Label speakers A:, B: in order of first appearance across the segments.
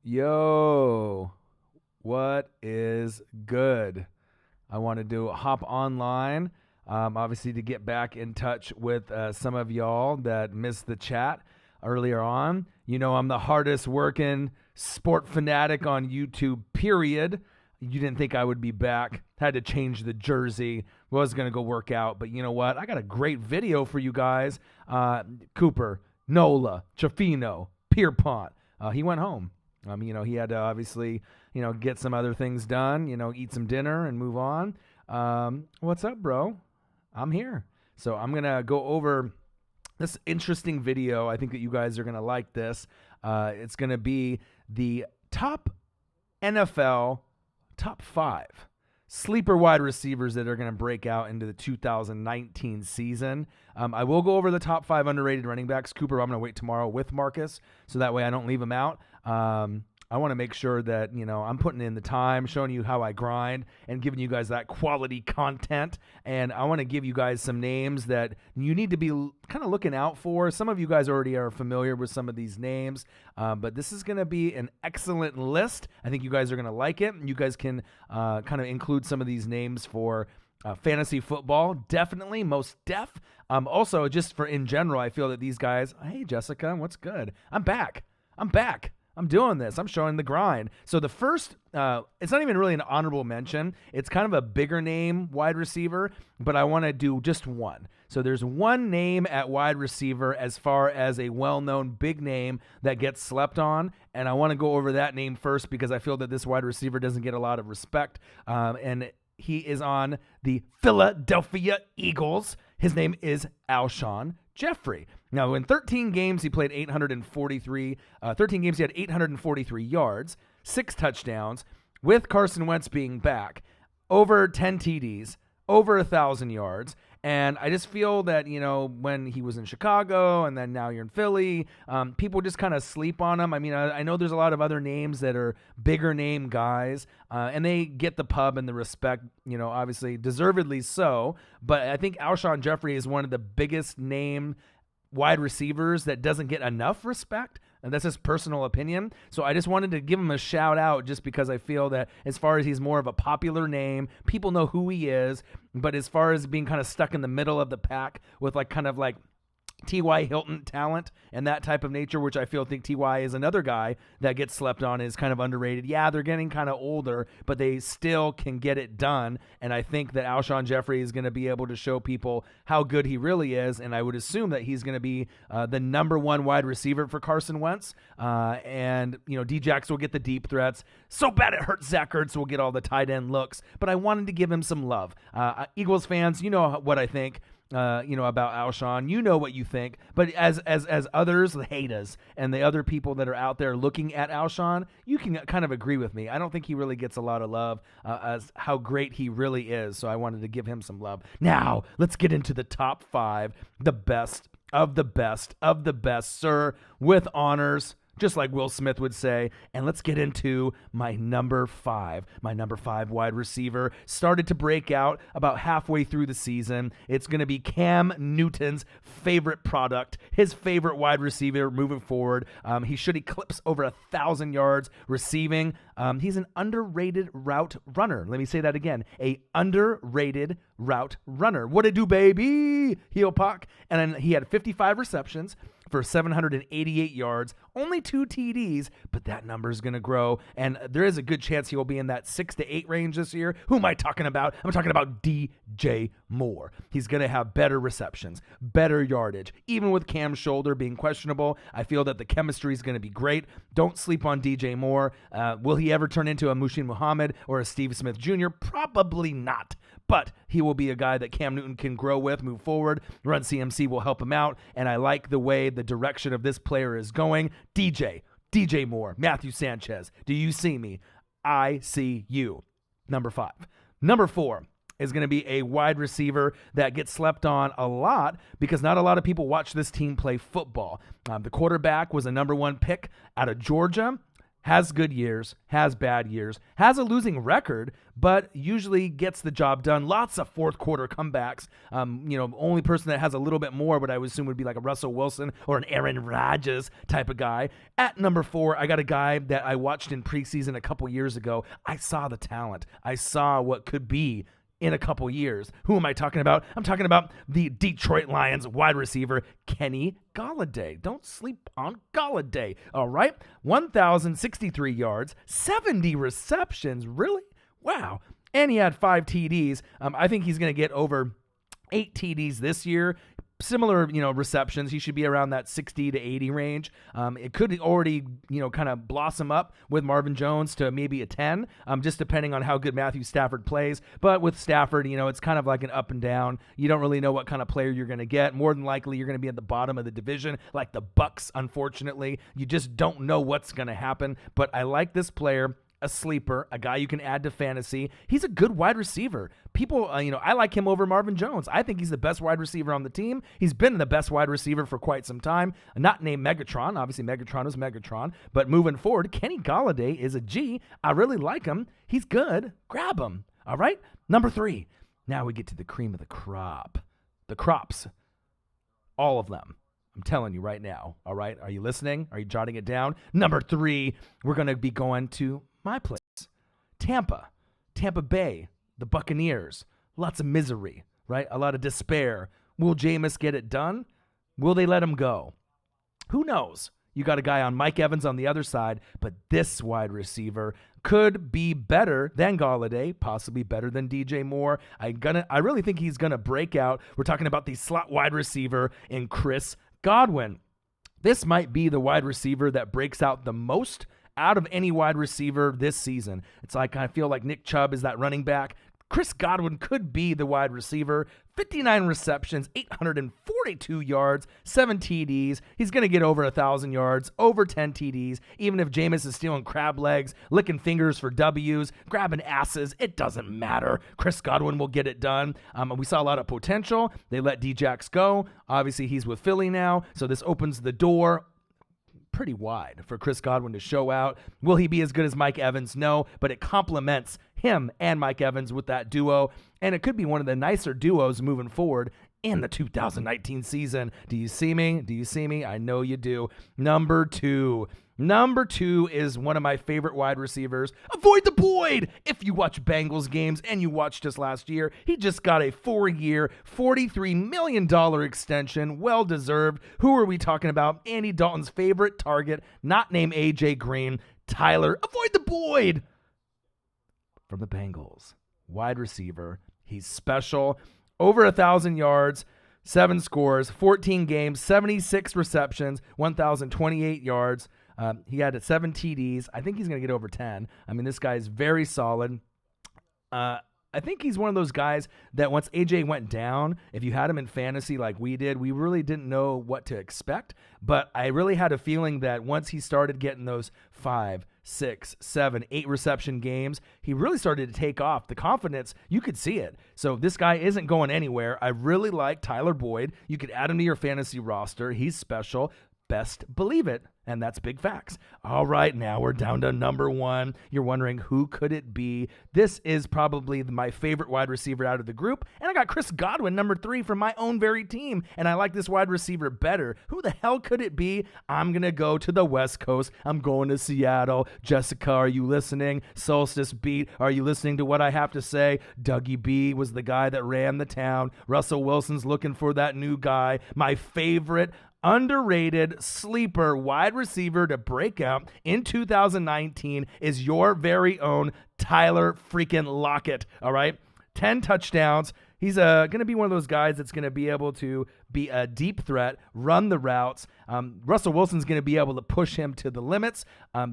A: Yo, what is good? I wanted to hop online, obviously, to get back in touch with some of y'all that missed the chat earlier on. You know, I'm the hardest working sport fanatic on YouTube, period. You didn't think I would be back. Had to change the jersey. Was going to go work out. But you know what? I got a great video for you guys. Cooper, Nola, Chafino, Pierpont. He went home. He had to obviously, get some other things done, eat some dinner and move on. What's up, bro? I'm here. So I'm going to go over this interesting video. I think that you guys are going to like this. It's going to be the top NFL top 5 sleeper wide receivers that are going to break out into the 2019 season. I will go over the top 5 underrated running backs. Cooper, I'm going to wait tomorrow with Marcus, so that way I don't leave him out. I want to make sure that, I'm putting in the time, showing you how I grind, and giving you guys that quality content. And I want to give you guys some names that you need to be kind of looking out for. Some of you guys already are familiar with some of these names, but this is going to be an excellent list. I think you guys are going to like it. You guys can kind of include some of these names for fantasy football, definitely, most def. Also, just for in general, I feel that these guys, hey, Jessica, what's good? I'm back. I'm doing this. I'm showing the grind. So the first, it's not even really an honorable mention. It's kind of a bigger name wide receiver, but I want to do just one. So there's one name at wide receiver as far as a well-known big name that gets slept on, and I want to go over that name first because I feel that this wide receiver doesn't get a lot of respect, and he is on the Philadelphia Eagles. His name is Alshon Jeffrey. Now, in 13 games, he played 843. 13 games, he had 843 yards, 6 touchdowns, with Carson Wentz being back, over 10 TDs, over 1,000 yards. And I just feel that, when he was in Chicago and then now you're in Philly, people just kind of sleep on him. I mean, I know there's a lot of other names that are bigger name guys, and they get the pub and the respect, obviously deservedly so. But I think Alshon Jeffrey is one of the biggest name wide receivers that doesn't get enough respect. And that's his personal opinion. So I just wanted to give him a shout out just because I feel that as far as he's more of a popular name, people know who he is. But as far as being kind of stuck in the middle of the pack with kind of T.Y. Hilton talent and that type of nature, which I think T.Y. is another guy that gets slept on, is kind of underrated. Yeah, they're getting kind of older, but they still can get it done. And I think that Alshon Jeffrey is going to be able to show people how good he really is. And I would assume that he's going to be the number 1 wide receiver for Carson Wentz. And D-Jax will get the deep threats. So bad it hurts Zach Ertz will get all the tight end looks. But I wanted to give him some love. Eagles fans, you know what I think. About Alshon, you know what you think, but as others, the haters and the other people that are out there looking at Alshon, you can kind of agree with me. I don't think he really gets a lot of love as how great he really is. So I wanted to give him some love. Now let's get into the top 5, the best of the best of the best, sir, with honors, just like Will Smith would say. And let's get into my number 5. My number 5 wide receiver started to break out about halfway through the season. It's going to be Cam Newton's favorite product, his favorite wide receiver moving forward. He should eclipse over 1,000 yards receiving. He's an underrated route runner. Let me say that again. A underrated route runner. What it do, baby? Heel pock. And then he had 55 receptions for 788 yards, only 2 TDs, but that number is going to grow, and there is a good chance he will be in that 6 to 8 range this year. Who am I talking about? I'm talking about DJ Moore. He's going to have better receptions, better yardage. Even with Cam's shoulder being questionable, I feel that the chemistry is going to be great. Don't sleep on DJ Moore. Will he ever turn into a Muhsin Muhammad or a Steve Smith Jr.? Probably not. But he will be a guy that Cam Newton can grow with, move forward. Run CMC will help him out. And I like the way the direction of this player is going. DJ Moore, Matthew Sanchez. Do you see me? I see you. Number 5. Number 4 is going to be a wide receiver that gets slept on a lot because not a lot of people watch this team play football. The quarterback was a number 1 pick out of Georgia. has good years, has bad years, has a losing record, but usually gets the job done. Lots of fourth quarter comebacks. Only person that has a little bit more, but I would assume would be like a Russell Wilson or an Aaron Rodgers type of guy. At number 4, I got a guy that I watched in preseason a couple years ago. I saw the talent. I saw what could be in a couple years. Who am I talking about? I'm talking about the Detroit Lions wide receiver, Kenny Golladay. Don't sleep on Golladay, all right? 1,063 yards, 70 receptions. Really? Wow. And he had 5 TDs. I think he's going to get over 8 TDs this year. Similar, receptions. He should be around that 60 to 80 range. It could already, kind of blossom up with Marvin Jones to maybe a 10, just depending on how good Matthew Stafford plays. But with Stafford, it's kind of like an up and down. You don't really know what kind of player you're going to get. More than likely, you're going to be at the bottom of the division, like the Bucs, unfortunately. You just don't know what's going to happen. But I like this player. A sleeper, a guy you can add to fantasy. He's a good wide receiver. People, I like him over Marvin Jones. I think he's the best wide receiver on the team. He's been the best wide receiver for quite some time. Not named Megatron. Obviously, Megatron is Megatron. But moving forward, Kenny Golladay is a G. I really like him. He's good. Grab him. All right? Number 3. Now we get to the cream of the crop. The crops. All of them. I'm telling you right now. All right? Are you listening? Are you jotting it down? Number 3, we're going to be going to my place, Tampa Bay, the Buccaneers. Lots of misery, right? A lot of despair. Will Jameis get it done? Will they let him go? Who knows? You got a guy on Mike Evans on the other side, but this wide receiver could be better than Golladay, possibly better than DJ Moore. I really think he's gonna break out. We're talking about the slot wide receiver in Chris Godwin. This might be the wide receiver that breaks out the most out of any wide receiver this season. It's like I feel like Nick Chubb is that running back. Chris Godwin could be the wide receiver. 59 receptions, 842 yards, 7 TDs. He's going to get over 1,000 yards, over 10 TDs. Even if Jameis is stealing crab legs, licking fingers for W's, grabbing asses, it doesn't matter. Chris Godwin will get it done. We saw a lot of potential. They let D-Jax go. Obviously, he's with Philly now, so this opens the door pretty wide for Chris Godwin to show out. Will he be as good as Mike Evans? No, but it complements him and Mike Evans with that duo, and it could be one of the nicer duos moving forward in the 2019 season. Do you see me? Do you see me? I know you do. Number 2 is one of my favorite wide receivers. Avoid the Boyd. If you watch Bengals games and you watched us last year, he just got a 4-year, $43 million extension. Well-deserved. Who are we talking about? Andy Dalton's favorite target, not named A.J. Green. Tyler, avoid the Boyd. From the Bengals. Wide receiver. He's special. Over 1,000 yards. 7 scores, 14 games, 76 receptions, 1,028 yards. He had 7 TDs. I think he's going to get over 10. I mean, this guy is very solid. I think he's one of those guys that once AJ went down, if you had him in fantasy like we did, we really didn't know what to expect. But I really had a feeling that once he started getting those 5, 6, 7, 8 reception games, he really started to take off. The confidence, you could see it. So this guy isn't going anywhere. I really like Tyler Boyd. You could add him to your fantasy roster. He's special. Best believe it. And that's big facts. All right, now we're down to number 1. You're wondering, who could it be? This is probably my favorite wide receiver out of the group. And I got Chris Godwin, number 3, from my own very team. And I like this wide receiver better. Who the hell could it be? I'm going to go to the West Coast. I'm going to Seattle. Jessica, are you listening? Solstice Beat, are you listening to what I have to say? Dougie B was the guy that ran the town. Russell Wilson's looking for that new guy. My favorite underrated sleeper wide receiver to break out in 2019 is your very own Tyler freaking Lockett. All right. 10 touchdowns. He's going to be one of those guys that's going to be able to be a deep threat, run the routes. Russell Wilson's going to be able to push him to the limits.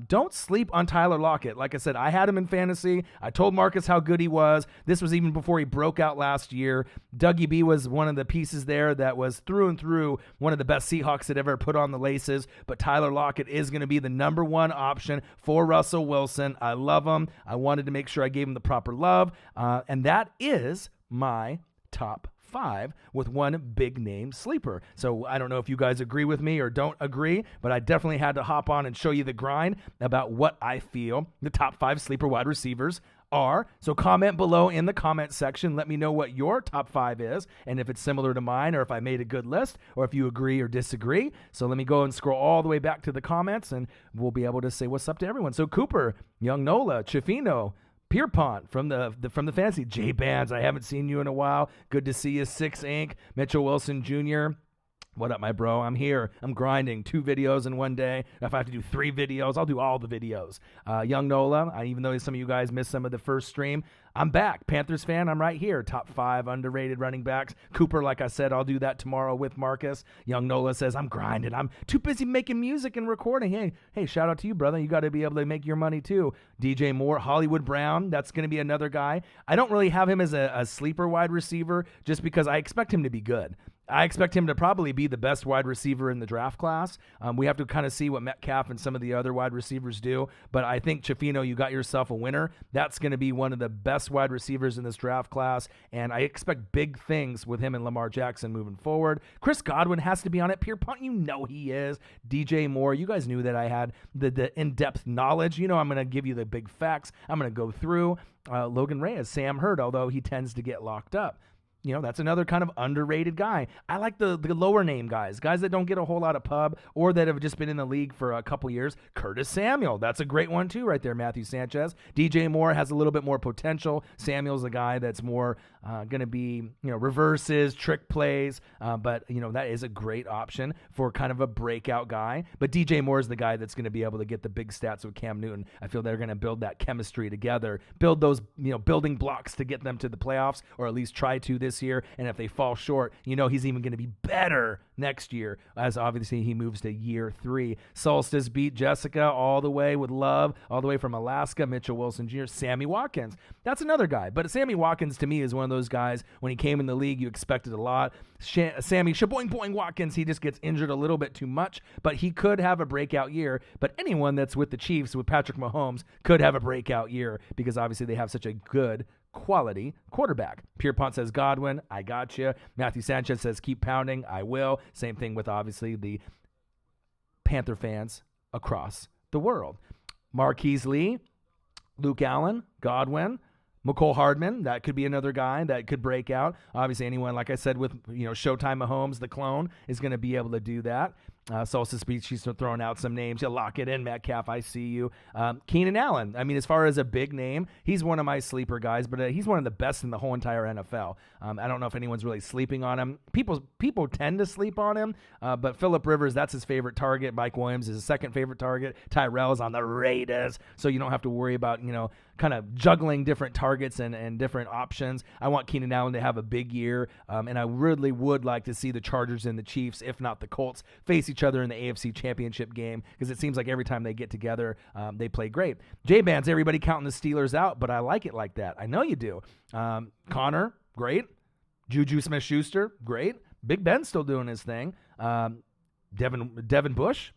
A: Don't sleep on Tyler Lockett. Like I said, I had him in fantasy. I told Marcus how good he was. This was even before he broke out last year. Dougie B was one of the pieces there that was through and through one of the best Seahawks that ever put on the laces. But Tyler Lockett is going to be the number 1 option for Russell Wilson. I love him. I wanted to make sure I gave him the proper love. And that is my top 5 with one big name sleeper. So I don't know if you guys agree with me or don't agree, but I definitely had to hop on and show you the grind about what I feel the top 5 sleeper wide receivers are. So comment below in the comment section. Let me know what your top 5 is and if it's similar to mine or if I made a good list or if you agree or disagree. So let me go and scroll all the way back to the comments and we'll be able to say what's up to everyone. So Cooper, Young Nola, Chifino, Pierpont from the fantasy, Jay Bands, I haven't seen you in a while. Good to see you. 6 Inc, Mitchell Wilson Jr., what up, my bro? I'm here. I'm grinding 2 videos in one day. If I have to do 3 videos, I'll do all the videos. Young Nola, even though some of you guys missed some of the first stream, I'm back. Panthers fan, I'm right here. Top 5 underrated running backs. Cooper, like I said, I'll do that tomorrow with Marcus. Young Nola says, I'm grinding. I'm too busy making music and recording. Hey, shout out to you, brother. You got to be able to make your money too. DJ Moore, Hollywood Brown, that's going to be another guy. I don't really have him as a sleeper wide receiver just because I expect him to be good. I expect him to probably be the best wide receiver in the draft class. We have to kind of see what Metcalf and some of the other wide receivers do. But I think, Chifino, you got yourself a winner. That's going to be one of the best wide receivers in this draft class. And I expect big things with him and Lamar Jackson moving forward. Chris Godwin has to be on it. Pierpont, you know he is. DJ Moore, you guys knew that I had the in-depth knowledge. You know I'm going to give you the big facts. I'm going to go through. Logan Reyes, Sam Hurd, although he tends to get locked up. You know, that's another kind of underrated guy. I like the lower name guys that don't get a whole lot of pub or that have just been in the league for a couple years. Curtis Samuel, that's a great one too right there, Matthew Sanchez. DJ Moore has a little bit more potential. Samuel's a guy that's more going to be, reverses, trick plays, but, that is a great option for kind of a breakout guy. But DJ Moore is the guy that's going to be able to get the big stats with Cam Newton. I feel they're going to build that chemistry together, build those, building blocks to get them to the playoffs, or at least try to this year. And if they fall short, he's even going to be better next year, as obviously he moves to year 3. Solstice beat Jessica all the way with love, all the way from Alaska. Mitchell Wilson Jr., Sammy Watkins. That's another guy. But Sammy Watkins, to me, is one of those guys, when he came in the league, you expected a lot. Sammy Shaboing Boing Watkins, he just gets injured a little bit too much, but he could have a breakout year. But anyone that's with the Chiefs, with Patrick Mahomes, could have a breakout year because obviously they have such a good quality quarterback. Pierpont says Godwin, I got you. Matthew Sanchez says keep pounding, I will. Same thing with obviously the Panther fans across the world. Marquise Lee, Luke Allen, Godwin, McCole Hardman, that could be another guy that could break out. Obviously, anyone, like I said, with Showtime Mahomes, the clone, is going to be able to do that. Solstice Beach, she's throwing out some names. You lock it in, Metcalf, I see you. Keenan Allen, as far as a big name, he's one of my sleeper guys, but he's one of the best in the whole entire NFL. I don't know if anyone's really sleeping on him. People tend to sleep on him, but Phillip Rivers, that's his favorite target. Mike Williams is his second favorite target. Tyrell's on the Raiders, so you don't have to worry about, kind of juggling different targets and different options. I want Keenan Allen to have a big year, and I really would like to see the Chargers and the Chiefs, if not the Colts, face each other in the AFC Championship game, because it seems like every time they get together, they play great. J-Bands, everybody counting the Steelers out, but I like it like that. I know you do. Connor, great. Juju Smith-Schuster, great. Big Ben still doing his thing. Devin Bush,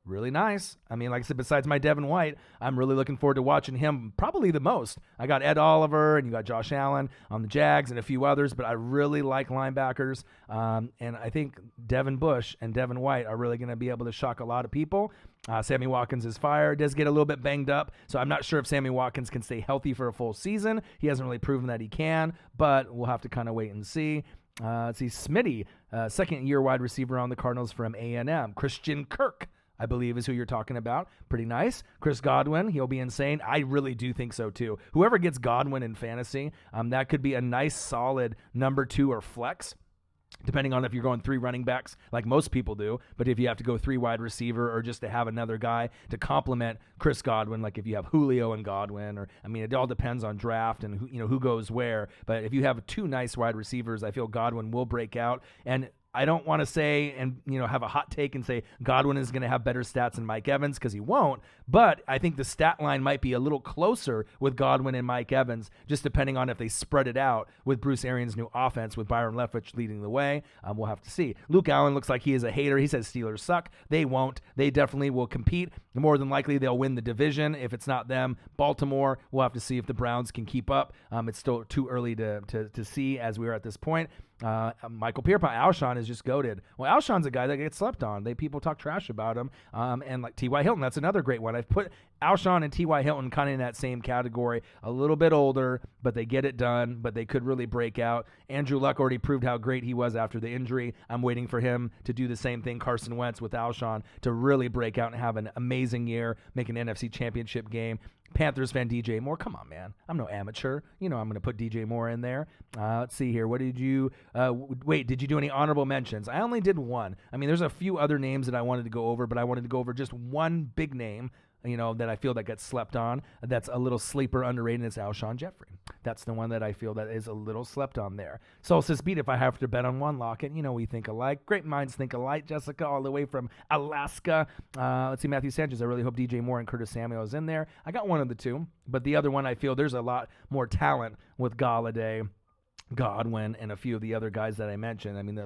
A: really nice. Like I said, besides my Devin White, I'm really looking forward to watching him probably the most. I got Ed Oliver and you got Josh Allen on the Jags and a few others, but I really like linebackers. And I think Devin Bush and Devin White are really going to be able to shock a lot of people. Sammy Watkins is fire. Does get a little bit banged up, so I'm not sure if Sammy Watkins can stay healthy for a full season. He hasn't really proven that he can, but we'll have to kind of wait and see. Let's see, Smitty, second-year wide receiver on the Cardinals from A&M. Christian Kirk, I believe, is who you're talking about. Pretty nice. Chris Godwin, he'll be insane. I really do think so, too. Whoever gets Godwin in fantasy, that could be a nice, solid number 2 or flex, depending on if you're going 3 running backs like most people do. But if you have to go 3 wide receiver or just to have another guy to complement Chris Godwin, like if you have Julio and Godwin, or it all depends on draft and who goes where. But if you have 2 nice wide receivers, I feel Godwin will break out. And I don't want to say and, have a hot take and say Godwin is going to have better stats than Mike Evans, because he won't. But I think the stat line might be a little closer with Godwin and Mike Evans, just depending on if they spread it out with Bruce Arians' new offense with Byron Leftwich leading the way. We'll have to see. Luke Allen looks like he is a hater. He says Steelers suck. They won't. They definitely will compete. More than likely, they'll win the division. If it's not them, Baltimore. We'll have to see if the Browns can keep up. It's still too early to see as we are at this point. Michael Pierpont, Alshon is just goated. Well, Alshon's a guy that gets slept on. People talk trash about him. And like T.Y. Hilton, that's another great one. I've put Alshon and T.Y. Hilton kind of in that same category. A little bit older, but they get it done, but they could really break out. Andrew Luck already proved how great he was after the injury. I'm waiting for him to do the same thing, Carson Wentz, with Alshon, to really break out and have an amazing year, make an NFC championship game. Panthers fan DJ Moore, come on, man. I'm no amateur. I'm going to put DJ Moore in there. Let's see here. What did you did you do any honorable mentions? I only did one. I mean, there's a few other names that I wanted to go over, but I wanted to go over just one big name, that I feel that gets slept on. That's a little sleeper underrated. It's Alshon Jeffrey. That's the one that I feel that is a little slept on there. Solstice Beat, if I have to bet on one, Lockett. We think alike. Great minds think alike. Jessica, all the way from Alaska. Let's see, Matthew Sanchez. I really hope DJ Moore and Curtis Samuel is in there. I got one of the two, but the other one, I feel there's a lot more talent with Galladay, Godwin, and a few of the other guys that I mentioned. I mean,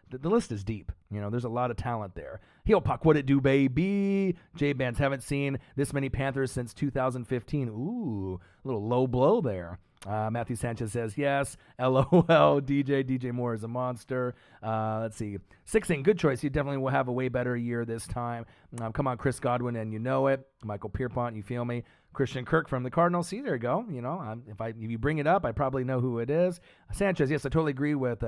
A: the list is deep. There's a lot of talent there. Heel Puck, what it do, baby? J-Bands, haven't seen this many Panthers since 2015. Ooh, a little low blow there. Matthew Sanchez says yes. LOL. DJ Moore is a monster. Let's see. Sixing, good choice. You definitely will have a way better year this time. Come on, Chris Godwin, and you know it. Michael Pierpont, you feel me? Christian Kirk from the Cardinals. See, there you go. If you bring it up, I probably know who it is. Sanchez, yes, I totally agree with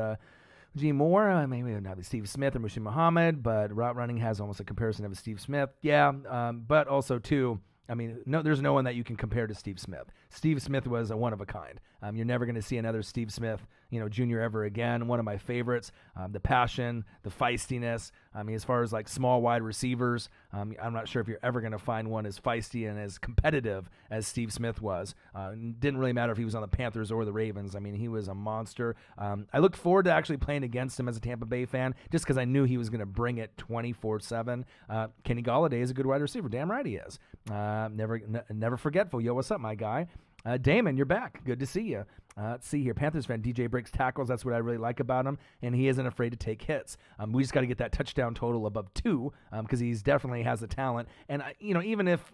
A: G. Moore. Maybe not Steve Smith or Mushi Muhammad, but route running has almost a comparison of a Steve Smith. Yeah, but also, too, there's no one that you can compare to Steve Smith. Steve Smith was a one of a kind. You're never going to see another Steve Smith, Jr. ever again. One of my favorites. The passion, the feistiness. As far as like small wide receivers, I'm not sure if you're ever going to find one as feisty and as competitive as Steve Smith was. Didn't really matter if he was on the Panthers or the Ravens. He was a monster. I looked forward to actually playing against him as a Tampa Bay fan, just because I knew he was going to bring it 24/7. Kenny Galladay is a good wide receiver. Damn right he is. Never forgetful. Yo, what's up, my guy? Damon, you're back. Good to see you. Let's see here. Panthers fan, DJ breaks tackles. That's what I really like about him, and he isn't afraid to take hits. We just got to get that touchdown total above 2 because he's definitely has the talent. And, even if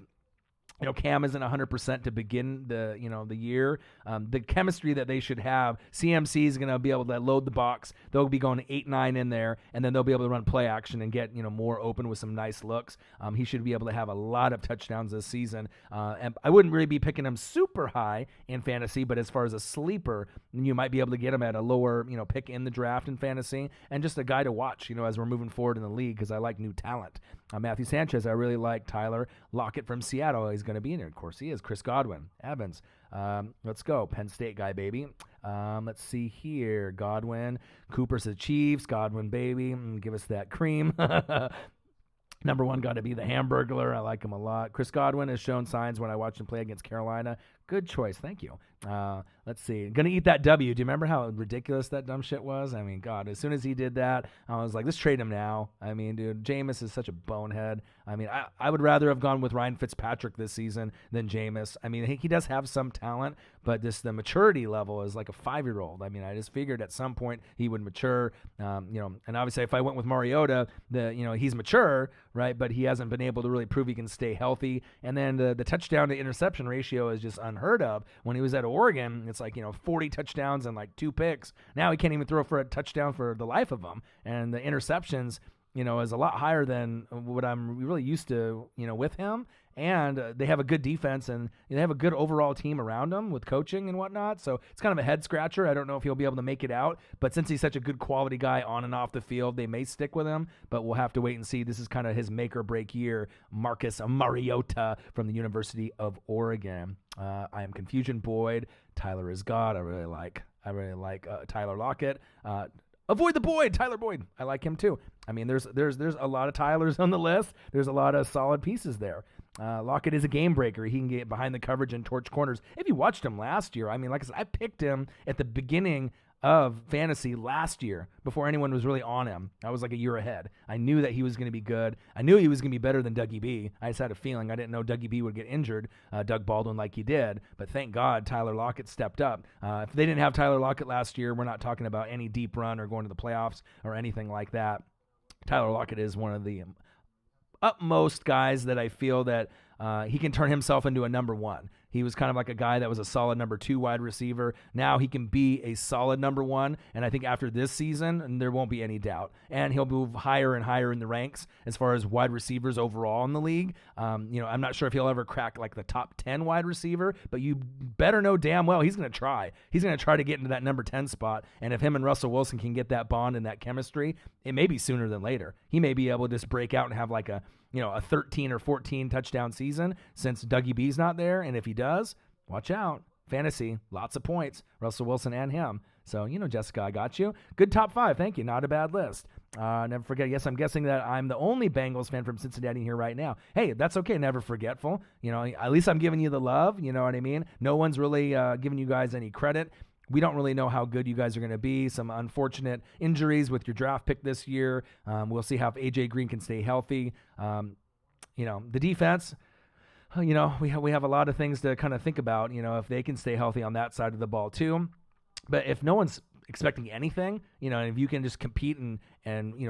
A: Cam isn't 100% to begin the year. The chemistry that they should have, CMC is going to be able to load the box. They'll be going 8-9 in there, and then they'll be able to run play action and get more open with some nice looks. He should be able to have a lot of touchdowns this season. And I wouldn't really be picking him super high in fantasy, but as far as a sleeper, you might be able to get him at a lower pick in the draft in fantasy, and just a guy to watch as we're moving forward in the league, because I like new talent. Matthew Sanchez, I really like. Tyler Lockett from Seattle, he's going to be in there. Of course he is. Chris Godwin, Evans. Let's go. Penn State guy, baby. Let's see here. Godwin. Cooper says Chiefs. Godwin, baby. Give us that cream. Number one got to be the Hamburglar. I like him a lot. Chris Godwin has shown signs when I watched him play against Carolina. Good choice. Thank you. Let's see. Gonna eat that W. Do you remember how ridiculous that dumb shit was? God, as soon as he did that, I was like, let's trade him now. Dude, Jameis is such a bonehead. I would rather have gone with Ryan Fitzpatrick this season than Jameis. He does have some talent, but the maturity level is like a 5-year-old. I just figured at some point he would mature. And obviously if I went with Mariota, he's mature, right? But he hasn't been able to really prove he can stay healthy. And then the touchdown to interception ratio is just unheard of. When he was at Oregon, it's like 40 touchdowns and like 2 picks. Now he can't even throw for a touchdown for the life of him. And the interceptions, is a lot higher than what I'm really used to, with him. And they have a good defense, and they have a good overall team around him with coaching and whatnot. So it's kind of a head scratcher. I don't know if he'll be able to make it out, but since he's such a good quality guy on and off the field, they may stick with him, but we'll have to wait and see. This is kind of his make or break year. Marcus Mariota from the University of Oregon. I am Confusion Boyd. Tyler is God. I really like Tyler Lockett. Avoid the Boyd, Tyler Boyd. I like him too. There's a lot of Tylers on the list. There's a lot of solid pieces there. Lockett is a game breaker. He can get behind the coverage and torch corners. If you watched him last year, like I said, I picked him at the beginning of fantasy last year before anyone was really on him. I was like a year ahead. I knew that he was going to be good. I knew he was going to be better than Dougie B. I just had a feeling. I didn't know Dougie B would get injured, Doug Baldwin, like he did. But thank God Tyler Lockett stepped up. If they didn't have Tyler Lockett last year, we're not talking about any deep run or going to the playoffs or anything like that. Tyler Lockett is one of the utmost guys that I feel that he can turn himself into a number one. He was kind of like a guy that was a solid number 2 wide receiver. Now he can be a solid number 1, and I think after this season, there won't be any doubt. And he'll move higher and higher in the ranks as far as wide receivers overall in the league. I'm not sure if he'll ever crack like the top 10 wide receiver, but you better know damn well he's going to try. He's going to try to get into that number 10 spot, and if him and Russell Wilson can get that bond and that chemistry, it may be sooner than later. He may be able to just break out and have like a 13 or 14 touchdown season since Dougie B's not there. And if he does, watch out. Fantasy, lots of points. Russell Wilson and him. So, Jessica, I got you. Good top 5. Thank you. Not a bad list. Never forget. Yes, I'm guessing that I'm the only Bengals fan from Cincinnati here right now. Hey, that's okay. Never forgetful. At least I'm giving you the love. You know what I mean? No one's really giving you guys any credit. We don't really know how good you guys are going to be. Some unfortunate injuries with your draft pick this year. We'll see how if A.J. Green can stay healthy. The defense, we have a lot of things to kind of think about, if they can stay healthy on that side of the ball too. But if no one's expecting anything, if you can just compete and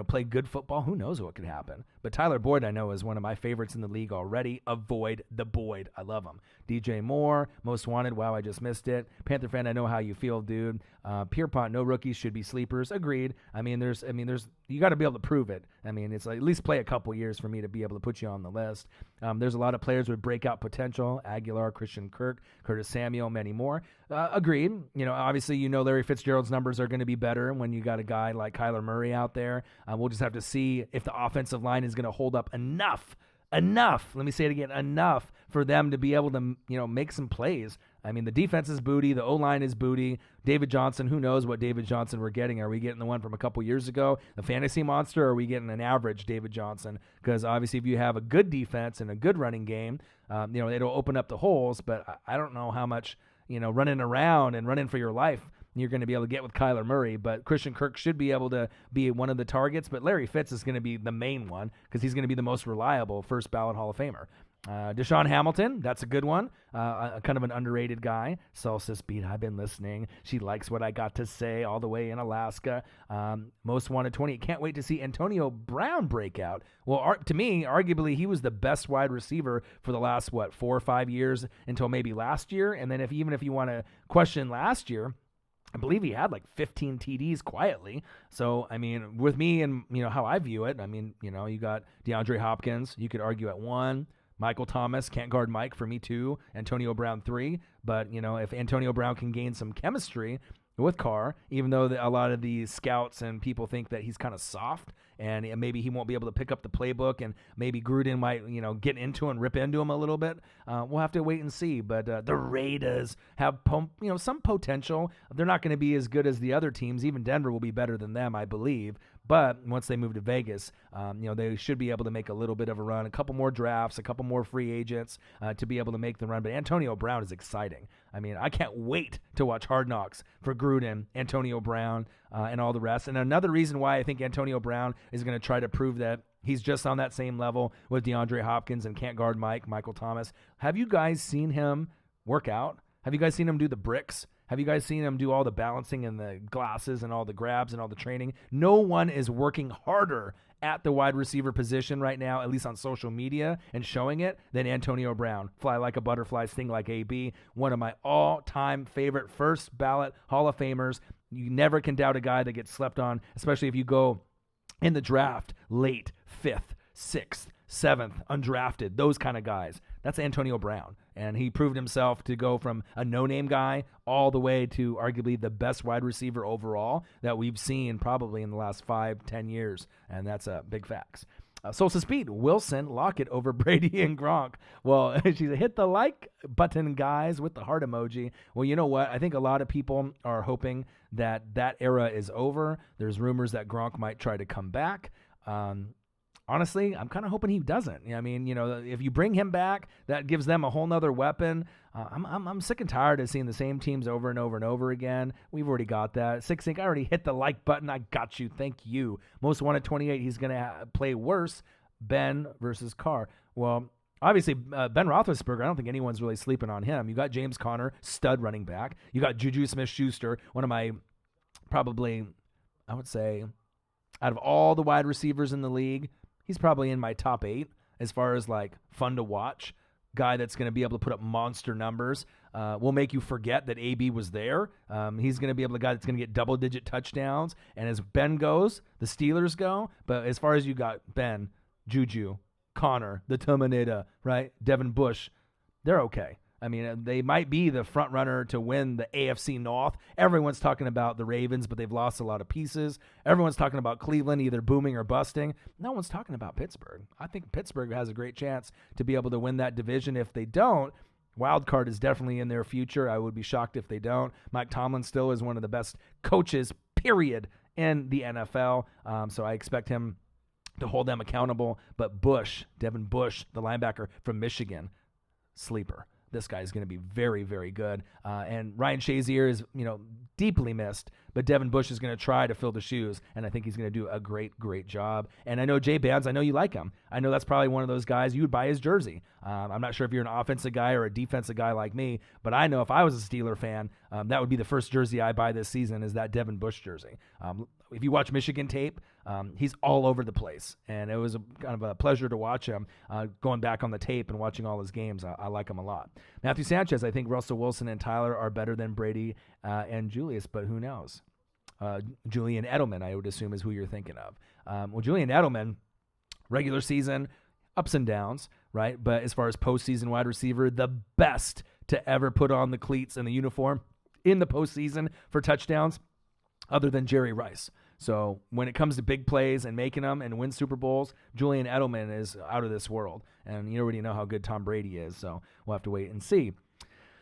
A: play good football, who knows what could happen. But Tyler Boyd, I know, is one of my favorites in the league already. Avoid the Boyd. I love him. DJ Moore, most wanted. Wow, I just missed it. Panther fan, I know how you feel, dude. Pierpont, no rookies should be sleepers. Agreed. There's you got to be able to prove it. It's like at least play a couple years for me to be able to put you on the list. There's a lot of players with breakout potential. Aguilar, Christian Kirk, Curtis Samuel, many more. Agreed. Obviously, Larry Fitzgerald's numbers are going to be better when you got a guy like Kyler Murray out there. We'll just have to see if the offensive line is going to hold up enough, let me say it again, enough for them to be able to, make some plays. The defense is booty. The O-line is booty. David Johnson, who knows what David Johnson we're getting? Are we getting the one from a couple years ago, the fantasy monster, or are we getting an average David Johnson? Because obviously if you have a good defense and a good running game, it'll open up the holes, but I don't know how much, running around and running for your life you're going to be able to get with Kyler Murray. But Christian Kirk should be able to be one of the targets, but Larry Fitz is going to be the main one because he's going to be the most reliable first ballot Hall of Famer. Deshaun Hamilton, that's a good one. Kind of an underrated guy. Solstice Beat, I've been listening. She likes what I got to say all the way in Alaska. Most wanted 20. Can't wait to see Antonio Brown break out. Well, to me, arguably, he was the best wide receiver for the last, 4 or 5 years until maybe last year. And then even if you want to question last year, I believe he had like 15 TDs quietly. So, with me and, how I view it, you got DeAndre Hopkins. You could argue at 1. Michael Thomas, can't guard Mike for me 2. Antonio Brown 3. But, if Antonio Brown can gain some chemistry with Carr, even though a lot of the scouts and people think that he's kind of soft and maybe he won't be able to pick up the playbook and maybe Gruden might, get into and rip into him a little bit. We'll have to wait and see. But the Raiders have, some potential. They're not going to be as good as the other teams. Even Denver will be better than them, I believe. But once they move to Vegas, they should be able to make a little bit of a run, a couple more drafts, a couple more free agents to be able to make the run. But Antonio Brown is exciting. I can't wait to watch Hard Knocks for Gruden, Antonio Brown, and all the rest. And another reason why I think Antonio Brown is going to try to prove that he's just on that same level with DeAndre Hopkins and can't guard Michael Thomas. Have you guys seen him work out? Have you guys seen him do the bricks? Have you guys seen him do all the balancing and the glasses and all the grabs and all the training? No one is working harder at the wide receiver position right now, at least on social media and showing it, than Antonio Brown. Fly like a butterfly, sting like AB. One of my all-time favorite first ballot Hall of Famers. You never can doubt a guy that gets slept on, especially if you go in the draft late, 5th, 6th, 7th, undrafted, those kind of guys. That's Antonio Brown. And he proved himself to go from a no-name guy all the way to arguably the best wide receiver overall that we've seen probably in the last 5-10 years. And that's big facts. Solstice Speed, Wilson, Lockett over Brady and Gronk. Well, she's hit the like button, guys, with the heart emoji. Well, you know what? I think a lot of people are hoping that era is over. There's rumors that Gronk might try to come back. honestly, I'm kind of hoping he doesn't. I mean, if you bring him back, that gives them a whole nother weapon. I'm sick and tired of seeing the same teams over and over and over again. We've already got that. Six Ink, I already hit the like button. I got you. Thank you. Most wanted 28. He's going to play worse. Ben versus Carr. Well, obviously, Ben Roethlisberger, I don't think anyone's really sleeping on him. You got James Conner, stud running back. You got Juju Smith-Schuster, one of my probably, I would say, out of all the wide receivers in the league, he's probably in my top 8 as far as like fun to watch. Guy that's going to be able to put up monster numbers. Will make you forget that AB was there. He's going to be able to guy that's going to get double-digit touchdowns. And as Ben goes, the Steelers go. But as far as you got Ben, Juju, Connor, the Terminator, right? Devin Bush, they're okay. I mean, they might be the front runner to win the AFC North. Everyone's talking about the Ravens, but they've lost a lot of pieces. Everyone's talking about Cleveland either booming or busting. No one's talking about Pittsburgh. I think Pittsburgh has a great chance to be able to win that division. If they don't, wild card is definitely in their future. I would be shocked if they don't. Mike Tomlin still is one of the best coaches, period, in the NFL. So I expect him to hold them accountable. But Bush, Devin Bush, the linebacker from Michigan, sleeper. This guy is going to be very, very good. And Ryan Shazier is, deeply missed, but Devin Bush is going to try to fill the shoes, and I think he's going to do a great, great job. And I know Jay Bands, I know you like him. I know that's probably one of those guys you would buy his jersey. I'm not sure if you're an offensive guy or a defensive guy like me, but I know if I was a Steeler fan, that would be the first jersey I buy this season is that Devin Bush jersey. If you watch Michigan tape, he's all over the place, and it was kind of a pleasure to watch him going back on the tape and watching all his games. I like him a lot. Matthew Sanchez, I think Russell Wilson and Tyler are better than Brady and Julius, but who knows? Julian Edelman, I would assume, is who you're thinking of. Well, Julian Edelman, regular season, ups and downs, right? But as far as postseason wide receiver, the best to ever put on the cleats and the uniform in the postseason for touchdowns, other than Jerry Rice. So when it comes to big plays and making them and win Super Bowls, Julian Edelman is out of this world. And you already know how good Tom Brady is, so we'll have to wait and see.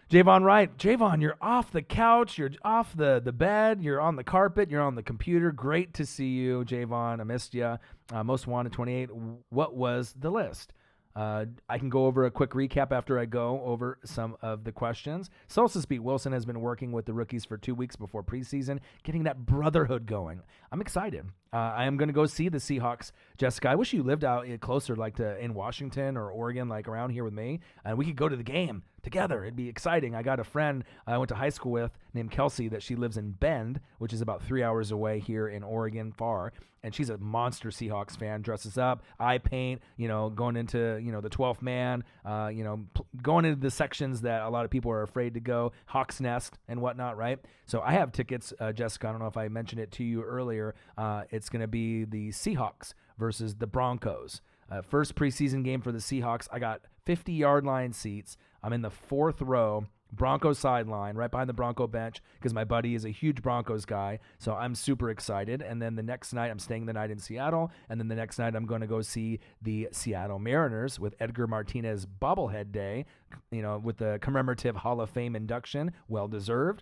A: Javon Wright. Javon, you're off the couch. You're off the bed. You're on the carpet. You're on the computer. Great to see you, Javon. I missed you. Most wanted 28. What was the list? I can go over a quick recap after I go over some of the questions. Solstice Beat Wilson has been working with the rookies for 2 weeks before preseason, getting that brotherhood going. I'm excited. I am going to go see the Seahawks. Jessica, I wish you lived out closer, like in Washington or Oregon, like around here with me, and we could go to the game together. It'd be exciting. I got a friend I went to high school with named Kelsey that she lives in Bend, which is about 3 hours away here in Oregon, far. And she's a monster Seahawks fan, dresses up, eye paint, going into, the 12th man, going into the sections that a lot of people are afraid to go, Hawks Nest and whatnot, right? So I have tickets, Jessica, I don't know if I mentioned it to you earlier. It's going to be the Seahawks versus the Broncos. First preseason game for the Seahawks. I got 50-yard line seats. I'm in the 4th row, Broncos sideline, right behind the Bronco bench, because my buddy is a huge Broncos guy, so I'm super excited. And then the next night, I'm staying the night in Seattle, and then the next night, I'm going to go see the Seattle Mariners with Edgar Martinez bobblehead day, with the commemorative Hall of Fame induction, well-deserved,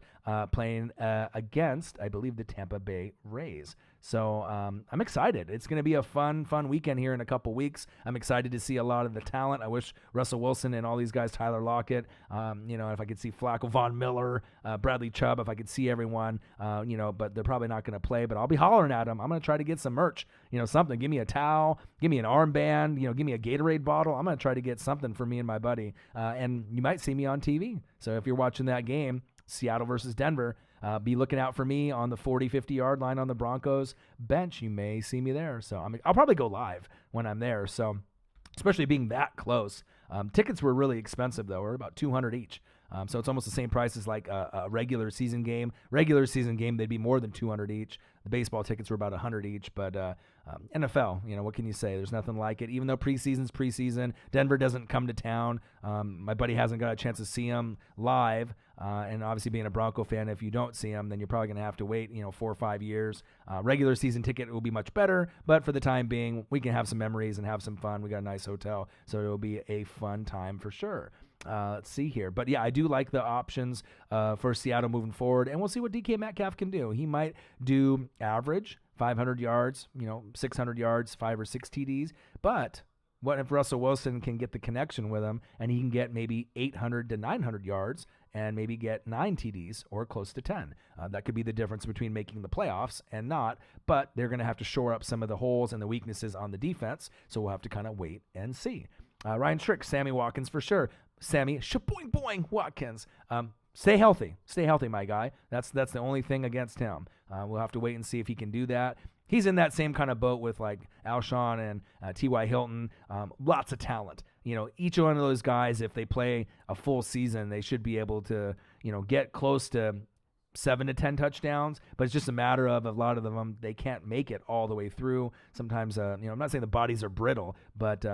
A: playing against, I believe, the Tampa Bay Rays. So I'm excited. It's going to be a fun weekend here in a couple weeks. I'm excited to see a lot of the talent. I wish Russell Wilson and all these guys, Tyler Lockett, if I could see Flacco, Von Miller, Bradley Chubb, if I could see everyone, but they're probably not going to play. But I'll be hollering at them. I'm going to try to get some merch, something. Give me a towel, give me an armband, give me a Gatorade bottle. I'm going to try to get something for me and my buddy. And you might see me on TV. So if you're watching that game, Seattle versus Denver, be looking out for me on the 40, 50-yard line on the Broncos bench. You may see me there. So I'll probably go live when I'm there. So especially being that close. Tickets were really expensive, though. We're about $200 each. So it's almost the same price as like a regular season game. Regular season game, they'd be more than $200 each. The baseball tickets were about $100 each. But NFL, what can you say? There's nothing like it. Even though preseason's preseason, Denver doesn't come to town. My buddy hasn't got a chance to see him live. And obviously being a Bronco fan, if you don't see him, then you're probably going to have to wait, 4 or 5 years. Regular season ticket will be much better. But for the time being, we can have some memories and have some fun. We got a nice hotel. So it'll be a fun time for sure. Let's see here. But yeah, I do like the options for Seattle moving forward, and we'll see what DK Metcalf can do. He might do average, 500 yards, 600 yards, 5 or 6 TDs. But what if Russell Wilson can get the connection with him and he can get maybe 800 to 900 yards and maybe get 9 TDs or close to 10? That could be the difference between making the playoffs and not, but they're going to have to shore up some of the holes and the weaknesses on the defense, so we'll have to kind of wait and see. Ryan Strick, Sammy Watkins for sure. Sammy shaboing boing Watkins. Stay healthy, my guy. That's the only thing against him. We'll have to wait and see if he can do that. He's in that same kind of boat with like Alshon and T.Y. Hilton. Lots of talent. Each one of those guys, if they play a full season, they should be able to, get close to 7 to 10 touchdowns, but it's just a matter of a lot of them, they can't make it all the way through. Sometimes, I'm not saying the bodies are brittle, but,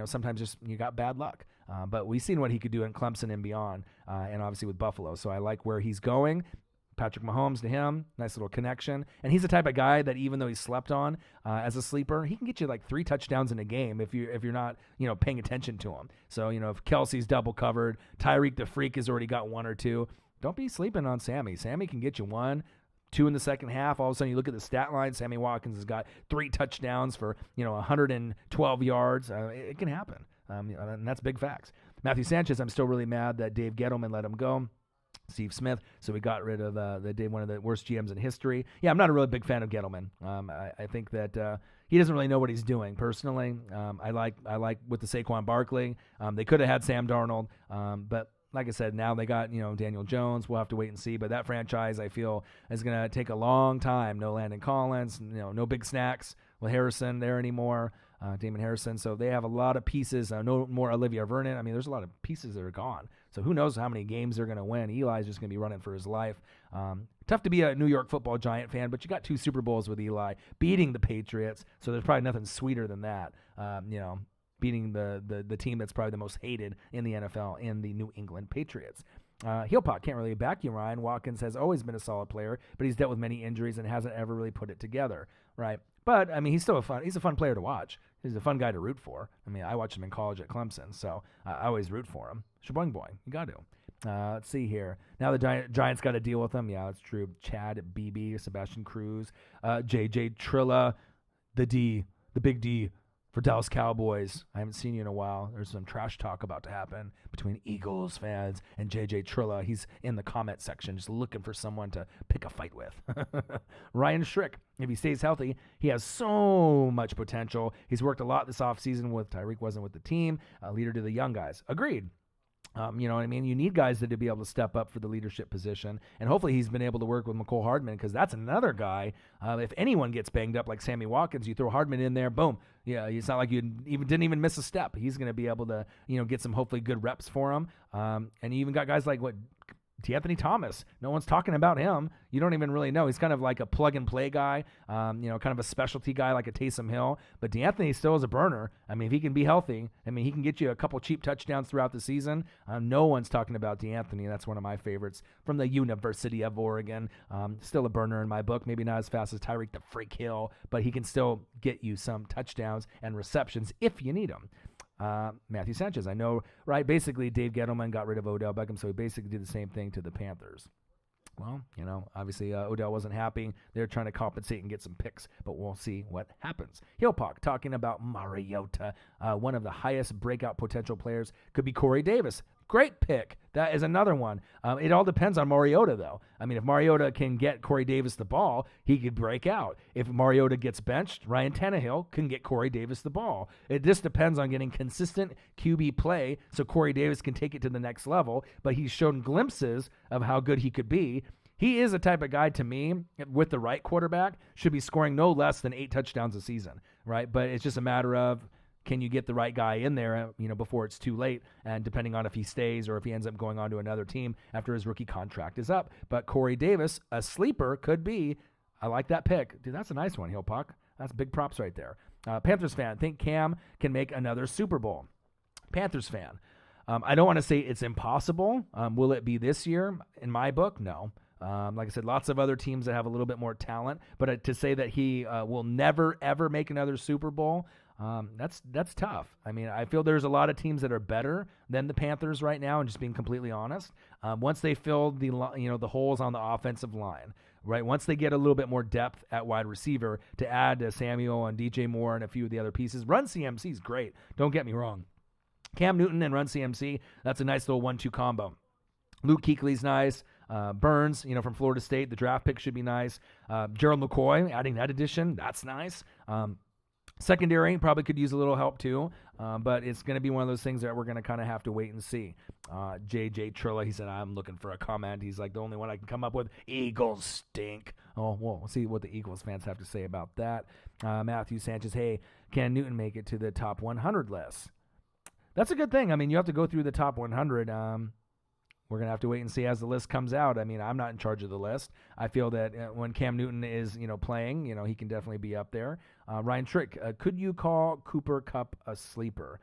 A: sometimes just you got bad luck. But we've seen what he could do in Clemson and beyond, and obviously with Buffalo. So I like where he's going. Patrick Mahomes to him, nice little connection. And he's the type of guy that even though he's slept on as a sleeper, he can get you like 3 touchdowns in a game if you're not, paying attention to him. So, if Kelsey's double covered, Tyreek the Freak has already got 1 or 2. Don't be sleeping on Sammy. Sammy can get you 1, 2 in the second half. All of a sudden you look at the stat line, Sammy Watkins has got 3 touchdowns for, 112 yards. It can happen. And that's big facts. Matthew Sanchez, I'm still really mad that Dave Gettleman let him go. Steve Smith, so we got rid of one of the worst GMs in history. Yeah, I'm not a really big fan of Gettleman. I think that he doesn't really know what he's doing personally. I like with the Saquon Barkley. They could have had Sam Darnold, but like I said, now they got Daniel Jones. We'll have to wait and see. But that franchise, I feel, is going to take a long time. No Landon Collins, no big snacks with Harrison there anymore. Damon Harrison. So they have a lot of pieces. No more Olivia Vernon. I mean, there's a lot of pieces that are gone. So who knows how many games they're going to win. Eli's just going to be running for his life. Tough to be a New York Football Giant fan, but you got 2 Super Bowls with Eli, beating the Patriots. So there's probably nothing sweeter than that. Beating the team that's probably the most hated in the NFL in the New England Patriots. Heelpot, can't really back you, Ryan. Watkins has always been a solid player, but he's dealt with many injuries and hasn't ever really put it together, right? But, I mean, he's a fun player to watch. He's a fun guy to root for. I mean, I watched him in college at Clemson, so I always root for him. Shaboing boing, you got to. Let's see here. Now the Giants got to deal with him. Yeah, that's true. Chad Beebe, Sebastian Cruz, J.J. Trilla, the big D for Dallas Cowboys. I haven't seen you in a while. There's some trash talk about to happen between Eagles fans and J.J. Trilla. He's in the comment section just looking for someone to pick a fight with. Ryan Strick, if he stays healthy, he has so much potential. He's worked a lot this offseason with Tyreek wasn't with the team, leader to the young guys. Agreed. You know what I mean? You need guys that to be able to step up for the leadership position. And hopefully he's been able to work with McCole Hardman because that's another guy. If anyone gets banged up like Sammy Watkins, you throw Hardman in there, boom. Yeah, it's not like you didn't even miss a step. He's going to be able to, get some hopefully good reps for him. And you even got guys like D'Anthony Thomas. No one's talking about him. You don't even really know. He's kind of like a plug-and-play guy, kind of a specialty guy like a Taysom Hill. But D'Anthony still is a burner. I mean, if he can be healthy, he can get you a couple cheap touchdowns throughout the season. No one's talking about D'Anthony. That's one of my favorites from the University of Oregon. Still a burner in my book. Maybe not as fast as Tyreek the Freak Hill, but he can still get you some touchdowns and receptions if you need them. Matthew Sanchez, I know, right? Basically, Dave Gettleman got rid of Odell Beckham, so he basically did the same thing to the Panthers. Well, obviously Odell wasn't happy. They're trying to compensate and get some picks, but we'll see what happens. Hillpock talking about Mariota, one of the highest breakout potential players could be Corey Davis. Great pick. That is another one. It all depends on Mariota, though. I mean, if Mariota can get Corey Davis the ball, he could break out. If Mariota gets benched, Ryan Tannehill can get Corey Davis the ball. It just depends on getting consistent QB play so Corey Davis can take it to the next level, but he's shown glimpses of how good he could be. He is a type of guy, to me, with the right quarterback, should be scoring no less than 8 touchdowns a season, right? But it's just a matter of, can you get the right guy in there, before it's too late, and depending on if he stays or if he ends up going on to another team after his rookie contract is up. But Corey Davis, a sleeper, could be. I like that pick. Dude, that's a nice one, Hillpuck. That's big props right there. Panthers fan, think Cam can make another Super Bowl. Panthers fan, I don't want to say it's impossible. Will it be this year? In my book, no. Like I said, lots of other teams that have a little bit more talent, but to say that he will never, ever make another Super Bowl, that's tough. I mean, I feel there's a lot of teams that are better than the Panthers right now, and just being completely honest. Once they fill the holes on the offensive line, right? Once they get a little bit more depth at wide receiver to add to Samuel and DJ Moore and a few of the other pieces. Run CMC is great. Don't get me wrong. Cam Newton and Run CMC, that's a nice little 1-2 combo. Luke Kuechly's nice. Burns, from Florida State, the draft pick should be nice. Gerald McCoy, adding that addition, that's nice. Secondary probably could use a little help too, but it's going to be one of those things that we're going to kind of have to wait and see. JJ Trilla, he said, I'm looking for a comment. He's like, the only one I can come up with, Eagles stink. Oh, well, we'll see what the Eagles fans have to say about that. Matthew Sanchez, hey, can Newton make it to the top 100 list? That's a good thing. I mean, you have to go through the top 100. We're going to have to wait and see as the list comes out. I mean, I'm not in charge of the list. I feel that when Cam Newton is, playing, he can definitely be up there. Ryan Trick, could you call Cooper Kupp a sleeper?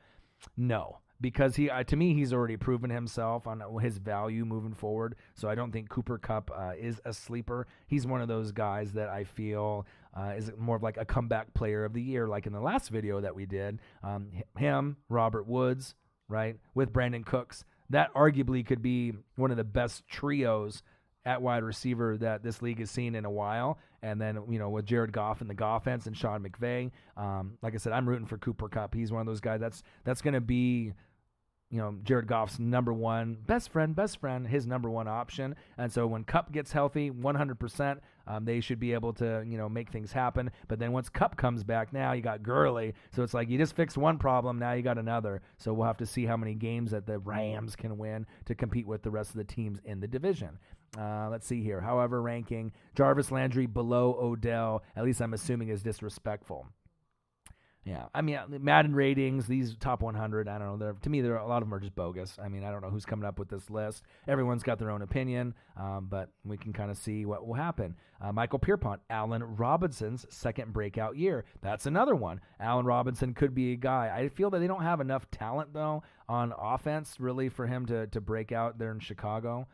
A: No, because to me, he's already proven himself on his value moving forward. So I don't think Cooper Kupp is a sleeper. He's one of those guys that I feel is more of like a comeback player of the year, like in the last video that we did. Him, Robert Woods, right, with Brandon Cooks. That arguably could be one of the best trios at wide receiver that this league has seen in a while. And then, with Jared Goff and the Goffense and Sean McVay, like I said, I'm rooting for Cooper Kupp. He's one of those guys that's going to be, Jared Goff's number one, best friend, his number one option. And so when Kupp gets healthy, 100%, they should be able to, make things happen. But then once Kupp comes back, now you got Gurley. So it's like you just fixed one problem, now you got another. So we'll have to see how many games that the Rams can win to compete with the rest of the teams in the division. Let's see here. However, ranking Jarvis Landry below Odell, at least I'm assuming, is disrespectful. Yeah, I mean, Madden ratings, these top 100, I don't know. To me, a lot of them are just bogus. I mean, I don't know who's coming up with this list. Everyone's got their own opinion, but we can kind of see what will happen. Michael Pierpont, Allen Robinson's second breakout year. That's another one. Allen Robinson could be a guy. I feel that they don't have enough talent, though, on offense, really, for him to break out there in Chicago.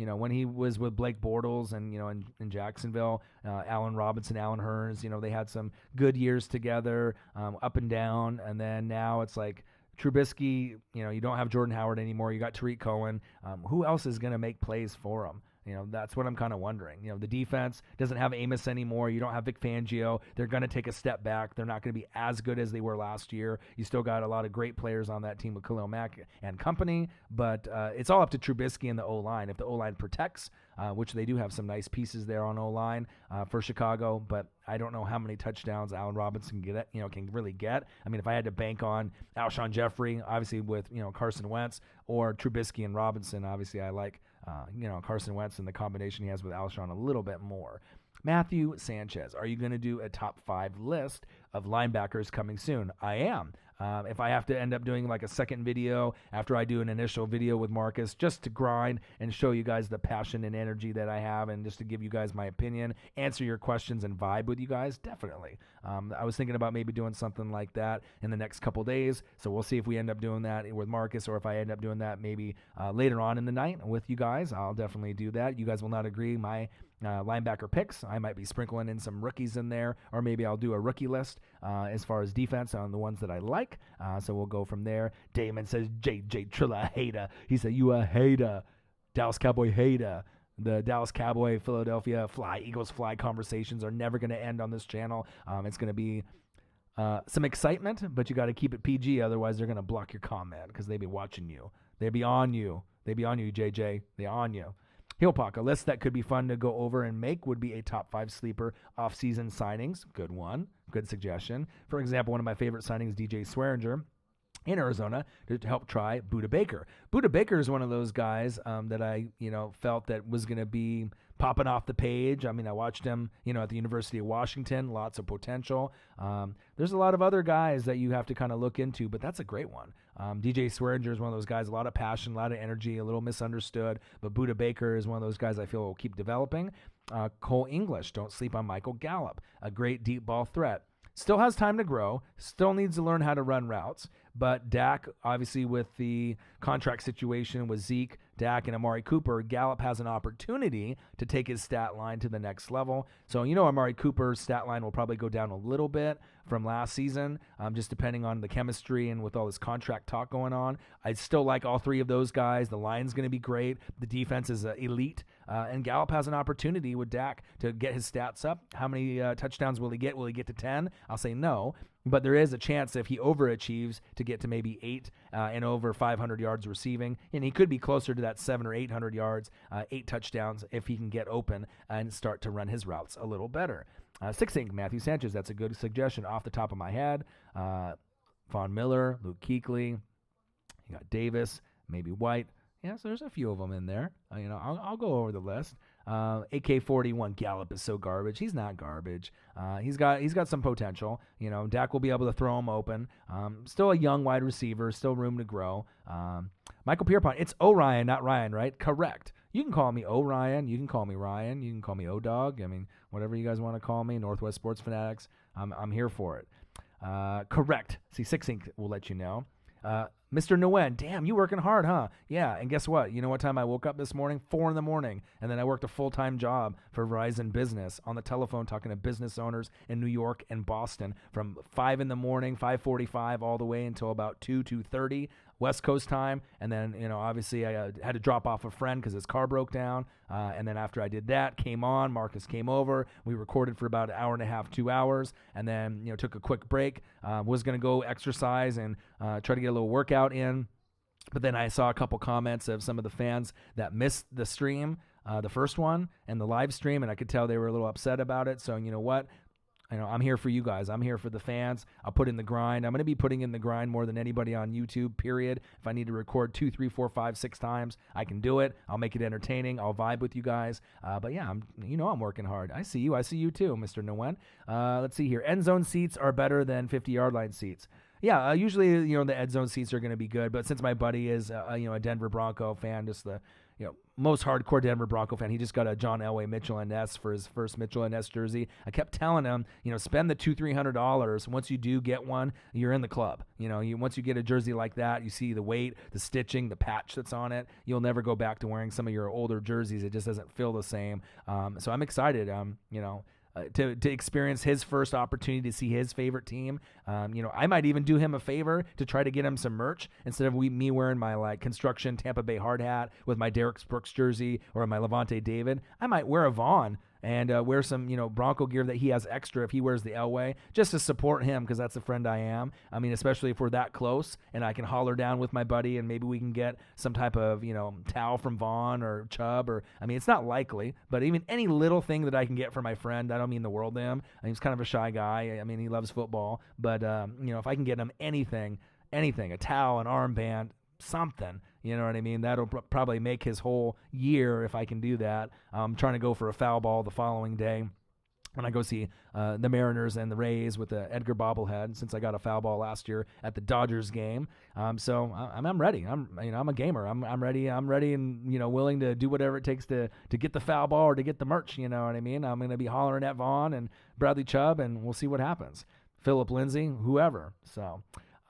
A: When he was with Blake Bortles and, in Jacksonville, Allen Robinson, Allen Hurns, they had some good years together, up and down. And then now it's like Trubisky, you don't have Jordan Howard anymore. You got Tariq Cohen. Who else is going to make plays for him? That's what I'm kind of wondering. The defense doesn't have Amos anymore. You don't have Vic Fangio. They're going to take a step back. They're not going to be as good as they were last year. You still got a lot of great players on that team with Khalil Mack and company, but it's all up to Trubisky and the O-line. If the O-line protects, which they do have some nice pieces there on O-line for Chicago, but I don't know how many touchdowns Allen Robinson can really get. I mean, if I had to bank on Alshon Jeffrey, obviously with Carson Wentz, or Trubisky and Robinson, obviously I like Carson Wentz and the combination he has with Alshon a little bit more. Matthew Sanchez, are you going to do a top 5 list of linebackers coming soon? I am. If I have to end up doing like a second video after I do an initial video with Marcus, just to grind and show you guys the passion and energy that I have, and just to give you guys my opinion, answer your questions and vibe with you guys, definitely. I was thinking about maybe doing something like that in the next couple days, so we'll see if we end up doing that with Marcus, or if I end up doing that maybe later on in the night with you guys. I'll definitely do that. You guys will not agree my linebacker picks. I might be sprinkling in some rookies in there, or maybe I'll do a rookie list as far as defense on the ones that I like. So we'll go from there. Damon says, JJ Trilla hater. He said, you a hater. Dallas Cowboy hater. The Dallas Cowboy, Philadelphia Eagles fly conversations are never going to end on this channel. It's going to be some excitement, but you got to keep it PG. Otherwise, they're going to block your comment because they be watching you. They be on you. They be on you, JJ. They on you. Heelpock, a list that could be fun to go over and make would be a top 5 sleeper off-season signings. Good one. Good suggestion. For example, one of my favorite signings, DJ Swearinger in Arizona, to help try Budda Baker. Budda Baker is one of those guys that I, felt that was going to be popping off the page. I mean, I watched him, at the University of Washington, lots of potential. There's a lot of other guys that you have to kind of look into, but that's a great one. DJ Swearinger is one of those guys, a lot of passion, a lot of energy, a little misunderstood, but Budda Baker is one of those guys I feel will keep developing. Cole English, don't sleep on Michael Gallup, a great deep ball threat. Still has time to grow, still needs to learn how to run routes, but Dak, obviously with the contract situation with Zeke, Dak and Amari Cooper, Gallup has an opportunity to take his stat line to the next level. So, Amari Cooper's stat line will probably go down a little bit from last season, just depending on the chemistry and with all this contract talk going on. I still like all three of those guys. The line's going to be great. The defense is elite. And Gallup has an opportunity with Dak to get his stats up. How many touchdowns will he get? Will he get to 10? I'll say no. But there is a chance if he overachieves to get to maybe 8 and over 500 yards receiving. And he could be closer to that 700 or 800 yards, 8 touchdowns if he can get open and start to run his routes a little better. Sixth Inc. Matthew Sanchez, that's a good suggestion off the top of my head. Von Miller, Luke Kuechly, you got Davis, maybe White. Yeah, so there's a few of them in there. I'll go over the list. AK-41 Gallup is so garbage. He's not garbage. He's got some potential. Dak will be able to throw him open. Still a young wide receiver. Still room to grow. Michael Pierpont. It's O'Ryan, not Ryan, right? Correct. You can call me O'Ryan. You can call me Ryan. You can call me O-Dog. I mean, whatever you guys want to call me. Northwest Sports Fanatics. I'm here for it. Correct. See, Six Inc. will let you know. Mr. Nguyen, damn, you working hard, huh? Yeah, and guess what? You know what time I woke up this morning? 4 in the morning. And then I worked a full-time job for Verizon Business on the telephone talking to business owners in New York and Boston from 5 in the morning, 5:45, all the way until about 2:30 West Coast time. And then, obviously I had to drop off a friend because his car broke down. And then after I did that, came on, Marcus came over. We recorded for about an hour and a half, 2 hours, and then, took a quick break. Was going to go exercise and try to get a little workout in. But then I saw a couple comments of some of the fans that missed the stream, the first one, and the live stream, and I could tell they were a little upset about it. So, you know what? I'm here for you guys. I'm here for the fans. I'll put in the grind. I'm going to be putting in the grind more than anybody on YouTube, period. If I need to record 2, 3, 4, 5, 6 times, I can do it. I'll make it entertaining. I'll vibe with you guys. But yeah, I'm working hard. I see you. I see you too, Mr. Nguyen. Let's see here. End zone seats are better than 50-yard line seats. Yeah, usually, the end zone seats are going to be good. But since my buddy is, a Denver Bronco fan, just the most hardcore Denver Bronco fan. He just got a John Elway Mitchell & Ness for his first Mitchell & Ness jersey. I kept telling him, spend the $200-$300. Once you do get one, you're in the club. Once you get a jersey like that, you see the weight, the stitching, the patch that's on it. You'll never go back to wearing some of your older jerseys. It just doesn't feel the same. So I'm excited. To experience his first opportunity to see his favorite team. I might even do him a favor to try to get him some merch instead of me wearing my construction Tampa Bay hard hat with my Derek Brooks jersey or my Levante David. I might wear a Vaughn and wear some, Bronco gear that he has extra if he wears the Elway, just to support him because that's the friend I am. I mean, especially if we're that close and I can holler down with my buddy and maybe we can get some type of, towel from Vaughn or Chubb it's not likely, but even any little thing that I can get for my friend, I don't mean the world to him. He's kind of a shy guy. I mean, he loves football, but, if I can get him anything, a towel, an armband, something, you know what I mean? That'll probably make his whole year if I can do that. I'm trying to go for a foul ball the following day when I go see the Mariners and the Rays with the Edgar bobblehead, since I got a foul ball last year at the Dodgers game. So I'm ready. I'm a gamer. I'm ready. I'm ready and willing to do whatever it takes to get the foul ball or to get the merch. You know what I mean? I'm going to be hollering at Vaughn and Bradley Chubb, and we'll see what happens. Philip Lindsay, whoever. So.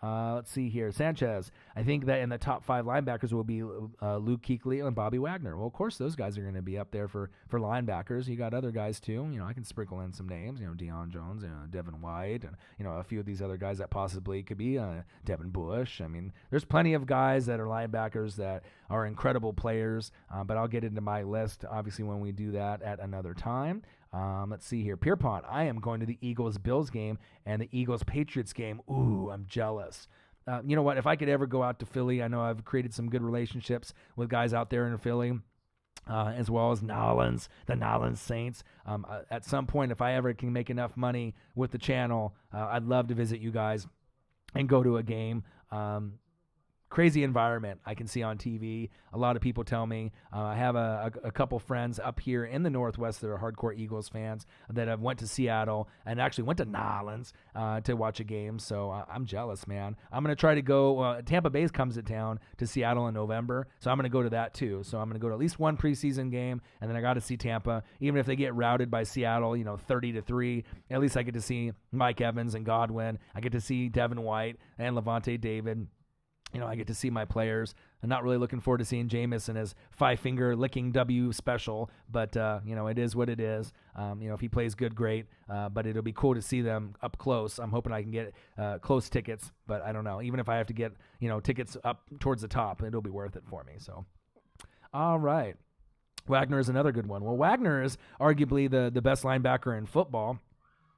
A: Let's see here. Sanchez, I think that in the top 5 linebackers will be Luke Kuechly and Bobby Wagner. Well, of course, those guys are going to be up there for linebackers. You got other guys, too. I can sprinkle in some names, Deion Jones, Devin White, and, a few of these other guys that possibly could be Devin Bush. I mean, there's plenty of guys that are linebackers that are incredible players, but I'll get into my list, obviously, when we do that at another time. Let's see here. Pierpont, I am going to the Eagles-Bills game and the Eagles-Patriots game. Ooh, I'm jealous. You know what? If I could ever go out to Philly, I know I've created some good relationships with guys out there in Philly, as well as Nolans, the Nolans Saints. At some point, if I ever can make enough money with the channel, I'd love to visit you guys and go to a game. Crazy environment I can see on TV. A lot of people tell me. I have a couple friends up here in the Northwest that are hardcore Eagles fans that have went to Seattle and actually went to Nolans to watch a game. So I'm jealous, man. I'm going to try to go. Tampa Bay comes to town to Seattle in November, so I'm going to go to that too. So I'm going to go to at least one preseason game, and then I got to see Tampa. Even if they get routed by Seattle, 30-3, at least I get to see Mike Evans and Godwin. I get to see Devin White and Levante David. I get to see my players. I'm not really looking forward to seeing Jameis in his 5-finger licking W special, but, it is what it is. If he plays good, great, but it'll be cool to see them up close. I'm hoping I can get close tickets, but I don't know. Even if I have to get, tickets up towards the top, it'll be worth it for me. So, all right. Wagner is another good one. Well, Wagner is arguably the best linebacker in football.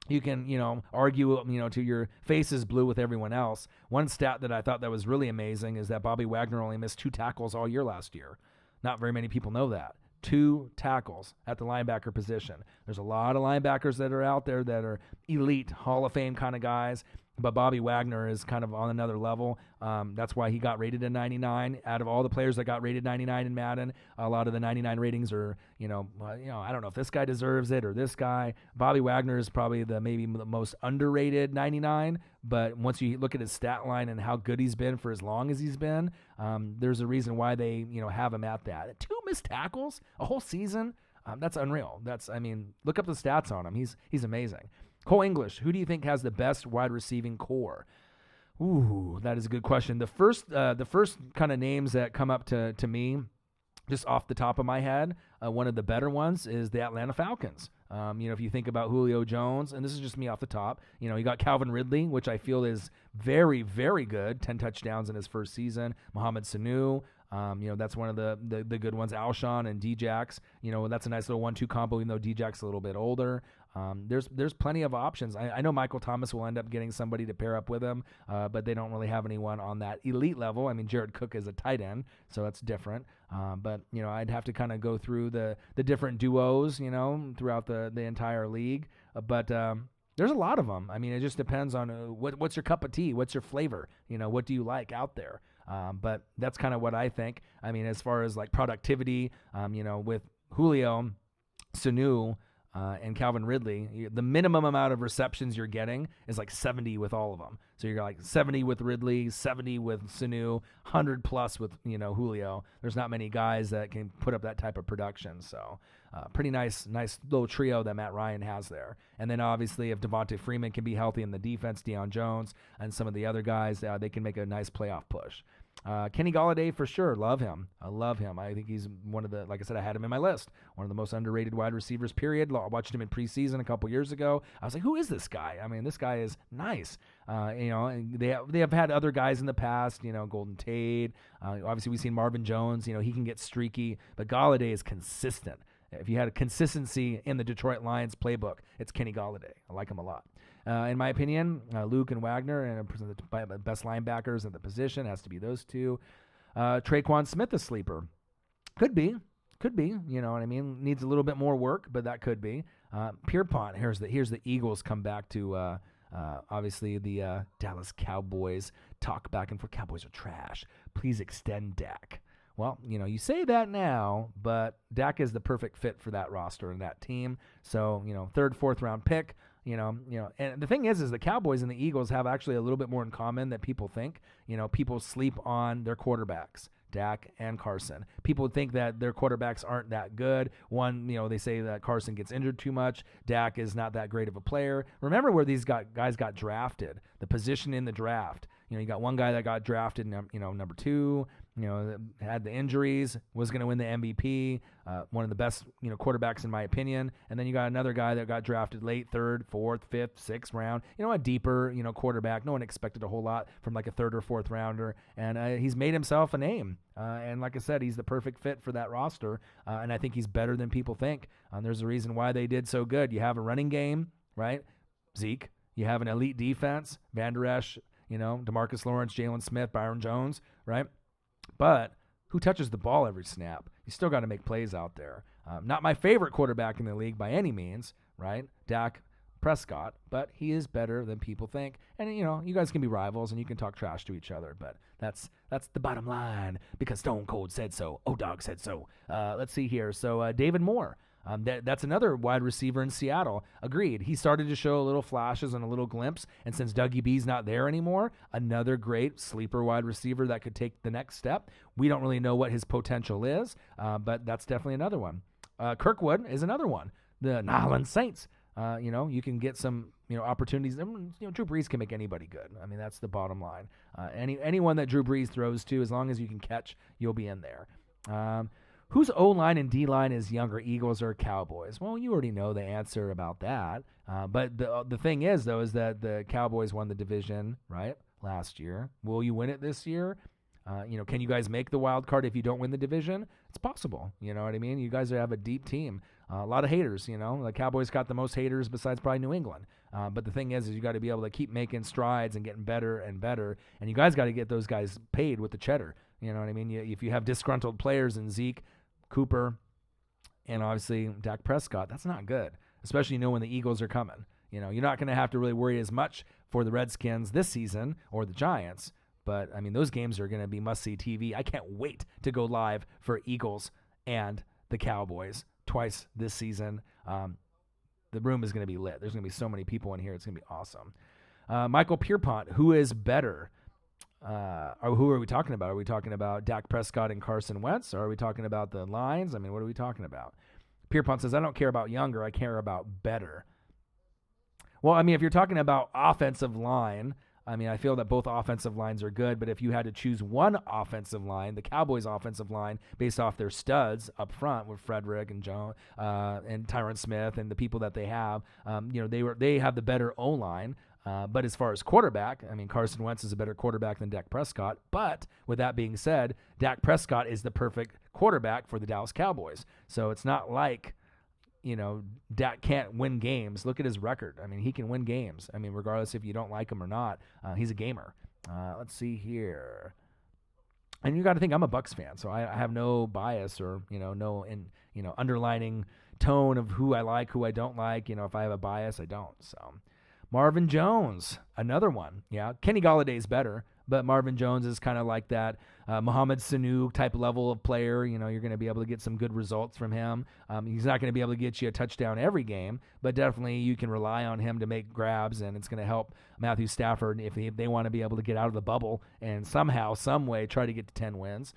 A: You can, argue, till your face is blue with everyone else. One stat that I thought that was really amazing is that Bobby Wagner only missed 2 tackles all year last year. Not very many people know that. 2 tackles at the linebacker position. There's a lot of linebackers that are out there that are elite, Hall of Fame kind of guys, but Bobby Wagner is kind of on another level. That's why he got rated a 99. Out of all the players that got rated 99 in Madden, a lot of the 99 ratings are, I don't know if this guy deserves it or this guy. Bobby Wagner is probably maybe the most underrated 99, but once you look at his stat line and how good he's been for as long as he's been, there's a reason why they, have him at that. 2 missed tackles a whole season. That's unreal. Look up the stats on him. He's amazing. Cole English, who do you think has the best wide receiving core? Ooh, that is a good question. The first kind of names that come up to me, just off the top of my head, one of the better ones is the Atlanta Falcons. If you think about Julio Jones, and this is just me off the top, you got Calvin Ridley, which I feel is very, very good, 10 touchdowns in his first season. Mohamed Sanu, that's one of the good ones. Alshon and Djax, that's a nice little 1-2 combo, even though Djax a little bit older. There's plenty of options. I know Michael Thomas will end up getting somebody to pair up with him, but they don't really have anyone on that elite level. Jared Cook is a tight end, so that's different. But I'd have to kind of go through the different duos, throughout the entire league. But there's a lot of them. It just depends on what's your cup of tea, what's your flavor, what do you like out there. But that's kind of what I think. As far as like productivity, with Julio, Sanu, and Calvin Ridley, the minimum amount of receptions you're getting is like 70 with all of them. So you're like 70 with Ridley, 70 with Sanu, 100 plus with, Julio. There's not many guys that can put up that type of production. So pretty nice little trio that Matt Ryan has there. And then obviously if Devontae Freeman can be healthy in the defense, Deion Jones and some of the other guys, they can make a nice playoff push. Kenny Golladay for sure. Love him. I love him. I think he's one of the, like I said, I had him in my list. One of the most underrated wide receivers, period. I watched him in preseason a couple years ago. I was like, who is this guy? This guy is nice. And they have had other guys in the past, Golden Tate. Obviously we've seen Marvin Jones, he can get streaky, but Golladay is consistent. If you had a consistency in the Detroit Lions playbook, it's Kenny Golladay. I like him a lot. In my opinion, Luke and Wagner, and the best linebackers at the position, has to be those two. Traquan Smith, a sleeper. Could be. You know what I mean? Needs a little bit more work, but that could be. Pierpont, here's the Eagles come back to, obviously, the Dallas Cowboys talk back and forth. Cowboys are trash. Please extend Dak. Well, you say that now, but Dak is the perfect fit for that roster and that team. So, 3rd, 4th round pick. And the thing is the Cowboys and the Eagles have actually a little bit more in common than people think. People sleep on their quarterbacks, Dak and Carson. People think that their quarterbacks aren't that good. One, they say that Carson gets injured too much. Dak is not that great of a player. Remember where these guys got drafted, the position in the draft. You got one guy that got drafted, number 2, had the injuries, was going to win the MVP, one of the best, quarterbacks in my opinion. And then you got another guy that got drafted late, 3rd, 4th, 5th, 6th round, a deeper, quarterback. No one expected a whole lot from like a 3rd or 4th rounder. And he's made himself a name. And like I said, he's the perfect fit for that roster. And I think he's better than people think. There's a reason why they did so good. You have a running game, right? Zeke. You have an elite defense, Van Der Esch, DeMarcus Lawrence, Jalen Smith, Byron Jones, right? But who touches the ball every snap? You still got to make plays out there. Not my favorite quarterback in the league by any means, right? Dak Prescott, but he is better than people think. And, you guys can be rivals and you can talk trash to each other, but that's the bottom line because Stone Cold said so. O-Dog said so. Let's see here. So David Moore. That's another wide receiver in Seattle. Agreed. He started to show a little flashes and a little glimpse. And since Dougie B's not there anymore, another great sleeper wide receiver that could take the next step. We don't really know what his potential is, but that's definitely another one. Kirkwood is another one. The New Orleans Saints. You can get some, opportunities. Drew Brees can make anybody good. I mean, that's the bottom line. Anyone that Drew Brees throws to, as long as you can catch, you'll be in there. Whose O-line and D-line is younger, Eagles or Cowboys? Well, you already know the answer about that. But the thing is, though, is that the Cowboys won the division, right, last year. Will you win it this year? Can you guys make the wild card if you don't win the division? It's possible. You know what I mean? You guys have a deep team. A lot of haters, The Cowboys got the most haters besides probably New England. But the thing is you got to be able to keep making strides and getting better and better. And you guys got to get those guys paid with the cheddar. You know what I mean? If you have disgruntled players in Zeke, Cooper, and obviously Dak Prescott, that's not good, especially when the Eagles are coming. You're not going to have to really worry as much for the Redskins this season or the Giants. But, I mean, those games are going to be must-see TV. I can't wait to go live for Eagles and the Cowboys twice this season. The room is going to be lit. There's going to be so many people in here. It's going to be awesome. Michael Pierpont, who is better? Or who are we talking about? Are we talking about Dak Prescott and Carson Wentz? Or are we talking about the lines? I mean, what are we talking about? Pierpont says, I don't care about younger. I care about better. Well, I mean, if you're talking about offensive line, I mean, I feel that both offensive lines are good, but if you had to choose one offensive line, the Cowboys' offensive line, based off their studs up front with Frederick and Joe and Tyron Smith and the people that they have, they have the better O-line. But as far as quarterback, I mean, Carson Wentz is a better quarterback than Dak Prescott. But with that being said, Dak Prescott is the perfect quarterback for the Dallas Cowboys. So it's not like, Dak can't win games. Look at his record. I mean, he can win games. I mean, regardless if you don't like him or not, he's a gamer. Let's see here. And you got to think I'm a Bucs fan, so I have no bias or, underlining tone of who I like, who I don't like. If I have a bias, I don't. So Marvin Jones, another one. Yeah, Kenny Galladay's better, but Marvin Jones is kind of like that Mohamed Sanu type level of player. You're going to be able to get some good results from him. He's not going to be able to get you a touchdown every game, but definitely you can rely on him to make grabs, and it's going to help Matthew Stafford if they want to be able to get out of the bubble and somehow, some way try to get to 10 wins,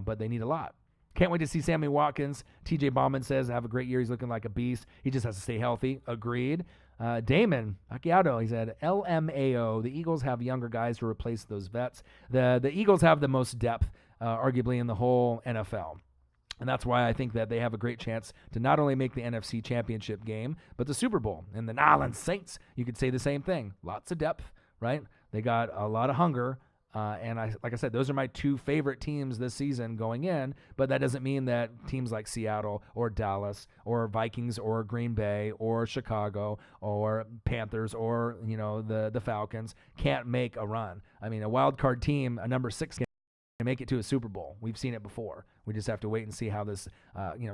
A: but they need a lot. Can't wait to see Sammy Watkins. TJ Bauman says, have a great year. He's looking like a beast. He just has to stay healthy. Agreed. Damon Acciato, he said, LMAO, the Eagles have younger guys to replace those vets. The Eagles have the most depth, arguably, in the whole NFL. And that's why I think that they have a great chance to not only make the NFC Championship game, but the Super Bowl. And the New Orleans Saints, you could say the same thing. Lots of depth, right? They got a lot of hunger. And like I said, those are my two favorite teams this season going in, but that doesn't mean that teams like Seattle or Dallas or Vikings or Green Bay or Chicago or Panthers or, the Falcons can't make a run. I mean, a wild card team, a number 6 can make it to a Super Bowl. We've seen it before. We just have to wait and see how this,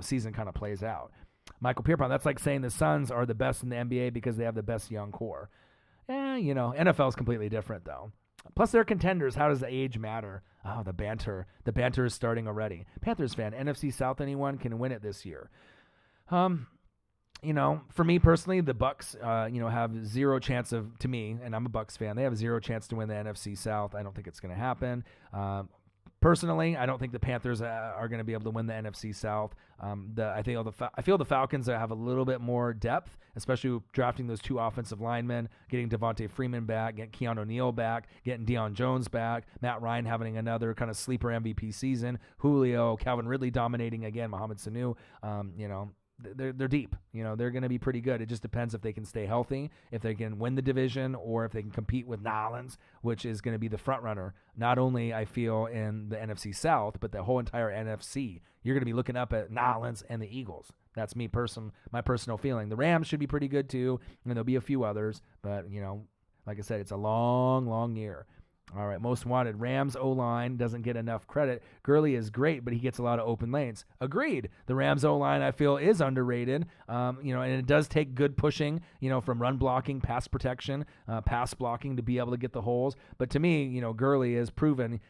A: season kind of plays out. Michael Pierpont, that's like saying the Suns are the best in the NBA because they have the best young core. NFL is completely different though. Plus, they're contenders. How does the age matter? Oh, the banter. The banter is starting already. Panthers fan, NFC South, anyone can win it this year. For me personally, the Bucs, have zero chance to me, and I'm a Bucs fan, they have zero chance to win the NFC South. I don't think it's going to happen. Personally, I don't think the Panthers are going to be able to win the NFC South. I feel the Falcons have a little bit more depth, especially drafting those 2 offensive linemen, getting Devontae Freeman back, getting Keanu Neal back, getting Deion Jones back, Matt Ryan having another kind of sleeper MVP season, Julio, Calvin Ridley dominating again, Mohamed Sanu. They're deep. They're going to be pretty good. It just depends if they can stay healthy, if they can win the division, or if they can compete with New Orleans, which is going to be the front runner. Not only I feel in the NFC South, but the whole entire NFC. You're going to be looking up at New Orleans and the Eagles. That's my personal feeling. The Rams should be pretty good too, and there'll be a few others. But like I said, it's a long, long year. All right, most wanted. Rams O-line doesn't get enough credit. Gurley is great, but he gets a lot of open lanes. Agreed. The Rams O-line, I feel, is underrated. And it does take good pushing, from run blocking, pass protection, pass blocking to be able to get the holes. But to me, Gurley has proven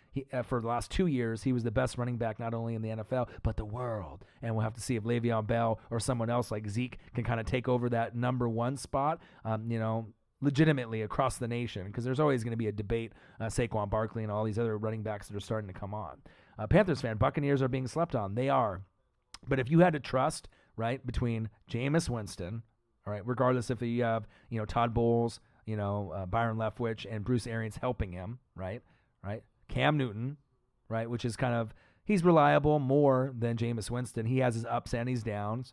A: for the last 2 years he was the best running back not only in the NFL but the world. And we'll have to see if Le'Veon Bell or someone else like Zeke can kind of take over that number 1 spot. Legitimately across the nation, because there's always going to be a debate, Saquon Barkley and all these other running backs that are starting to come on. Panthers fan, Buccaneers are being slept on. They are. But if you had to trust, right, between Jameis Winston, All right, regardless if you have, Todd Bowles, Byron Leftwich, and Bruce Arians helping him, right? Cam Newton, right, which is kind of, he's reliable more than Jameis Winston. He has his ups and downs,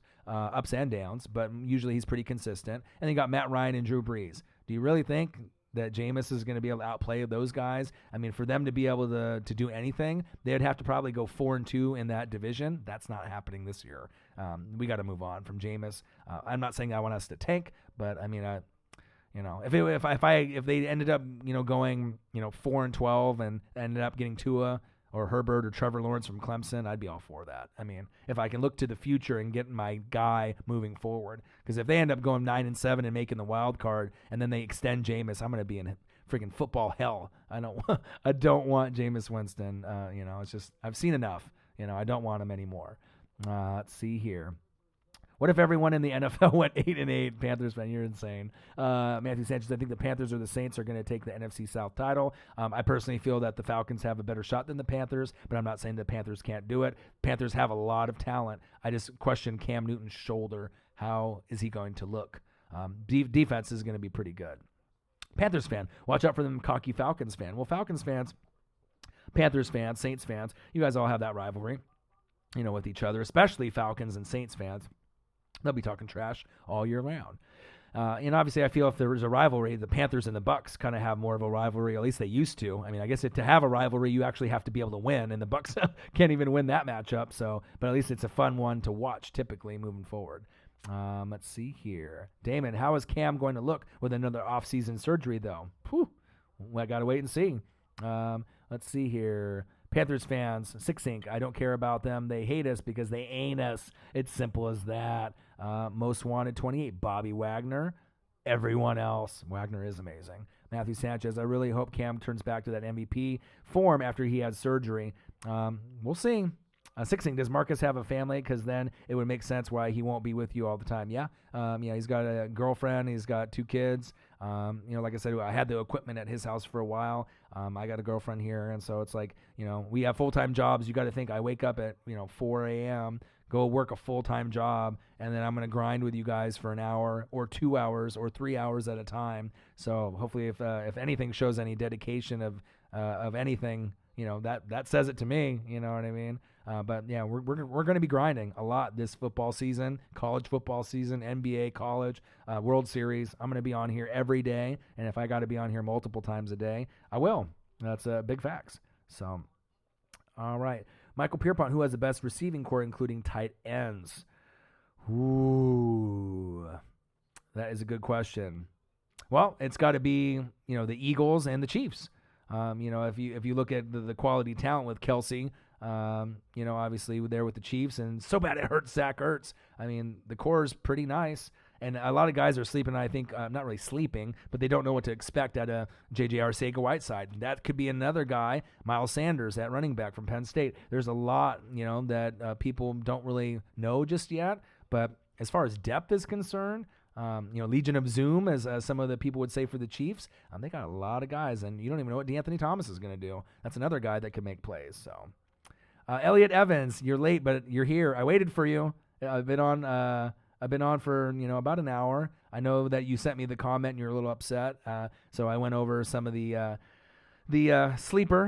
A: but usually he's pretty consistent. And then you got Matt Ryan and Drew Brees. Do you really think that Jameis is going to be able to outplay those guys? I mean, for them to be able to do anything, they'd have to probably go 4-2 in that division. That's not happening this year. We got to move on from Jameis. I'm not saying I want us to tank, but I mean, if they ended up going 4-12 and ended up getting Tua or Herbert or Trevor Lawrence from Clemson, I'd be all for that. I mean, if I can look to the future and get my guy moving forward, because if they end up going 9-7 and making the wild card, and then they extend Jameis, I'm going to be in freaking football hell. I don't want Jameis Winston. It's just, I've seen enough. I don't want him anymore. Let's see here. What if everyone in the NFL went 8-8? Panthers fan, you're insane. Matthew Sanchez, I think the Panthers or the Saints are going to take the NFC South title. I personally feel that the Falcons have a better shot than the Panthers, but I'm not saying the Panthers can't do it. Panthers have a lot of talent. I just question Cam Newton's shoulder. How is he going to look? Defense is going to be pretty good. Panthers fan, watch out for them cocky Falcons fan. Well, Falcons fans, Panthers fans, Saints fans, you guys all have that rivalry, with each other, especially Falcons and Saints fans. They'll be talking trash all year round. And obviously, I feel if there was a rivalry, the Panthers and the Bucks kind of have more of a rivalry. At least they used to. I mean, I guess to have a rivalry, you actually have to be able to win, and the Bucks can't even win that matchup. So, but at least it's a fun one to watch typically moving forward. Let's see here. Damon, how is Cam going to look with another off-season surgery, though? Whew. Well, I got to wait and see. Let's see here. Panthers fans, Six Inc. I don't care about them. They hate us because they ain't us. It's simple as that. Most Wanted 28, Bobby Wagner. Everyone else, Wagner is amazing. Matthew Sanchez, I really hope Cam turns back to that MVP form after he had surgery. We'll see. Six Inc. Does Marcus have a family? Because then it would make sense why he won't be with you all the time. Yeah. He's got a girlfriend. He's got 2 kids. Like I said, I had the equipment at his house for a while. I got a girlfriend here. And so it's like, we have full-time jobs. You got to think I wake up at, 4 a.m., go work a full-time job, and then I'm going to grind with you guys for an hour or 2 hours or 3 hours at a time. So hopefully if anything shows any dedication of anything, that says it to me, you know what I mean? But yeah, we're going to be grinding a lot this football season, college football season, NBA, college, World Series. I'm going to be on here every day, and if I got to be on here multiple times a day, I will. That's big facts. So, all right. Michael Pierpont, who has the best receiving core, including tight ends? Ooh, that is a good question. Well, it's got to be, the Eagles and the Chiefs. If you look at the quality talent with Kelsey, obviously there with the Chiefs, and so bad it hurts Zach Ertz. I mean, the core is pretty nice, and a lot of guys are sleeping. I think not really sleeping, but they don't know what to expect at a J.J. Arcega-Whiteside. That could be another guy, Miles Sanders, at running back from Penn State. There's a lot, that people don't really know just yet. But as far as depth is concerned, Legion of Zoom, as some of the people would say for the Chiefs, they got a lot of guys, and you don't even know what DeAnthony Thomas is going to do. That's another guy that can make plays. So, Elliot Evans, you're late, but you're here. I waited for you. I've been on for about an hour. I know that you sent me the comment and you're a little upset. So I went over some of the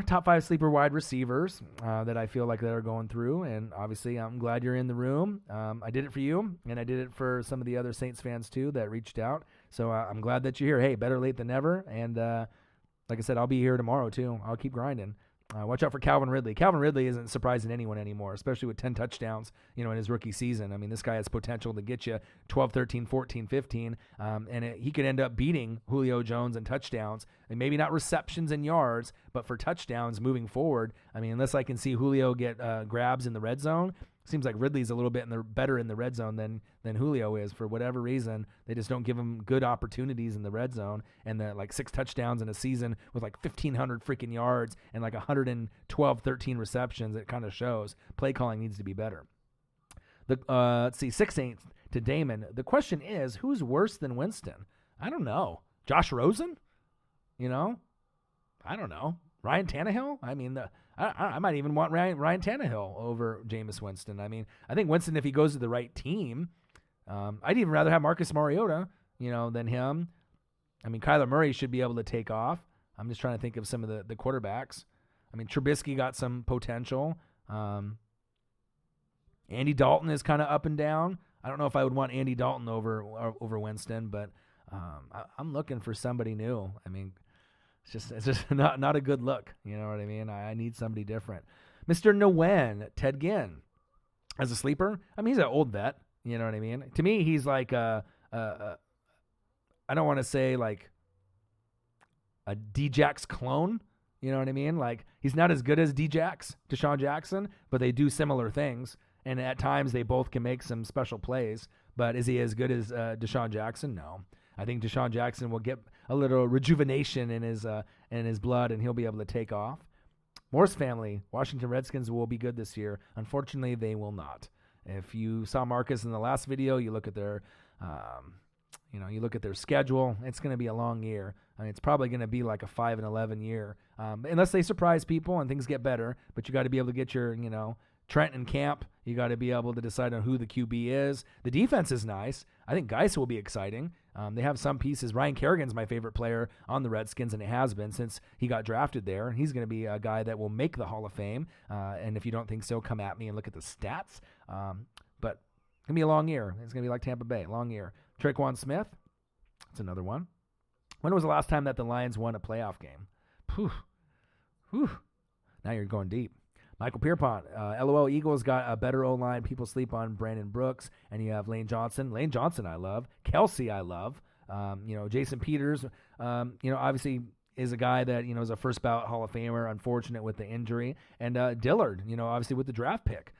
A: top 5 sleeper wide receivers that I feel like that are going through, and obviously I'm glad you're in the room. I did it for you, and I did it for some of the other Saints fans too that reached out. So I'm glad that you're here. Hey, better late than never. And like I said, I'll be here tomorrow too. I'll keep grinding. Watch out for Calvin Ridley. Calvin Ridley isn't surprising anyone anymore, especially with 10 touchdowns, in his rookie season. I mean, this guy has potential to get you 12, 13, 14, 15, and he could end up beating Julio Jones in touchdowns, and maybe not receptions and yards, but for touchdowns moving forward. I mean, unless I can see Julio get grabs in the red zone, seems like Ridley's a little bit better in the red zone than Julio is. For whatever reason, they just don't give him good opportunities in the red zone. And the 6 touchdowns in a season with 1,500 freaking yards and 112, 13 receptions, it kind of shows. Play calling needs to be better. Let's see, 6-8 to Damon. The question is, who's worse than Winston? I don't know. Josh Rosen? I don't know. Ryan Tannehill? I mean, I might even want Ryan Tannehill over Jameis Winston. I mean, I think Winston, if he goes to the right team, I'd even rather have Marcus Mariota, than him. I mean, Kyler Murray should be able to take off. I'm just trying to think of some of the quarterbacks. I mean, Trubisky got some potential. Andy Dalton is kind of up and down. I don't know if I would want Andy Dalton over Winston, but I'm looking for somebody new. I mean, it's just not a good look. You know what I mean? I need somebody different. Mr. Nguyen, Ted Ginn, as a sleeper. I mean, he's an old vet. You know what I mean? To me, he's like I don't want to say like a D-Jax clone. You know what I mean? Like, he's not as good as D-Jax, Deshaun Jackson, but they do similar things. And at times, they both can make some special plays. But is he as good as Deshaun Jackson? No. I think Deshaun Jackson will get a little rejuvenation in his blood, and he'll be able to take off. Morse family, Washington Redskins will be good this year. Unfortunately, they will not. If you saw Marcus in the last video, you look at their schedule. It's going to be a long year. I mean, it's probably going to be like a 5-11 year, unless they surprise people and things get better. But you got to be able to get your, Trent in camp. You got to be able to decide on who the QB is. The defense is nice. I think Geis will be exciting. They have some pieces. Ryan Kerrigan's my favorite player on the Redskins, and it has been since he got drafted there. He's going to be a guy that will make the Hall of Fame. And if you don't think so, come at me and look at the stats. But it's going to be a long year. It's going to be like Tampa Bay, long year. Traquan Smith, that's another one. When was the last time that the Lions won a playoff game? Whew. Now you're going deep. Michael Pierpont, LOL Eagles got a better O-line. People sleep on Brandon Brooks, and you have Lane Johnson. Lane Johnson I love. Kelsey I love. Jason Peters, obviously is a guy that, is a first ballot Hall of Famer, unfortunate with the injury. And Dillard, obviously with the draft pick.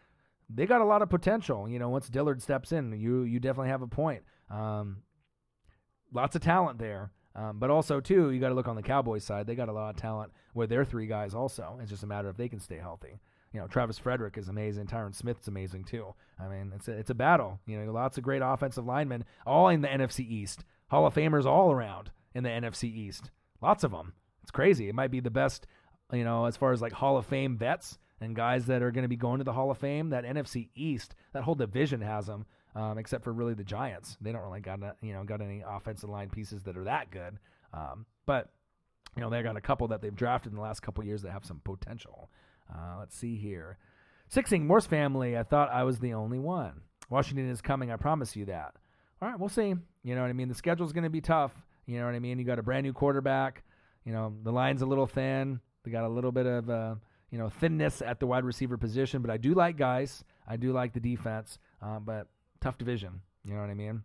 A: They got a lot of potential. Once Dillard steps in, you definitely have a point. Lots of talent there. But also, too, you got to look on the Cowboys side. They got a lot of talent with their three guys also. It's just a matter if they can stay healthy. Travis Frederick is amazing. Tyron Smith's amazing, too. I mean, it's a battle. Lots of great offensive linemen, all in the NFC East. Hall of Famers all around in the NFC East. Lots of them. It's crazy. It might be the best, as far as like Hall of Fame vets and guys that are going to be going to the Hall of Fame. That NFC East, that whole division has them. Except for really the Giants. They don't really got any offensive line pieces that are that good. But they got a couple that they've drafted in the last couple of years that have some potential. Let's see here. Sixing, Morse family, I thought I was the only one. Washington is coming, I promise you that. All right, we'll see. You know what I mean? The schedule's going to be tough. You know what I mean? You got a brand new quarterback. The line's a little thin. They got a little bit of thinness at the wide receiver position, but I do like guys. I do like the defense. But tough division, you know what I mean?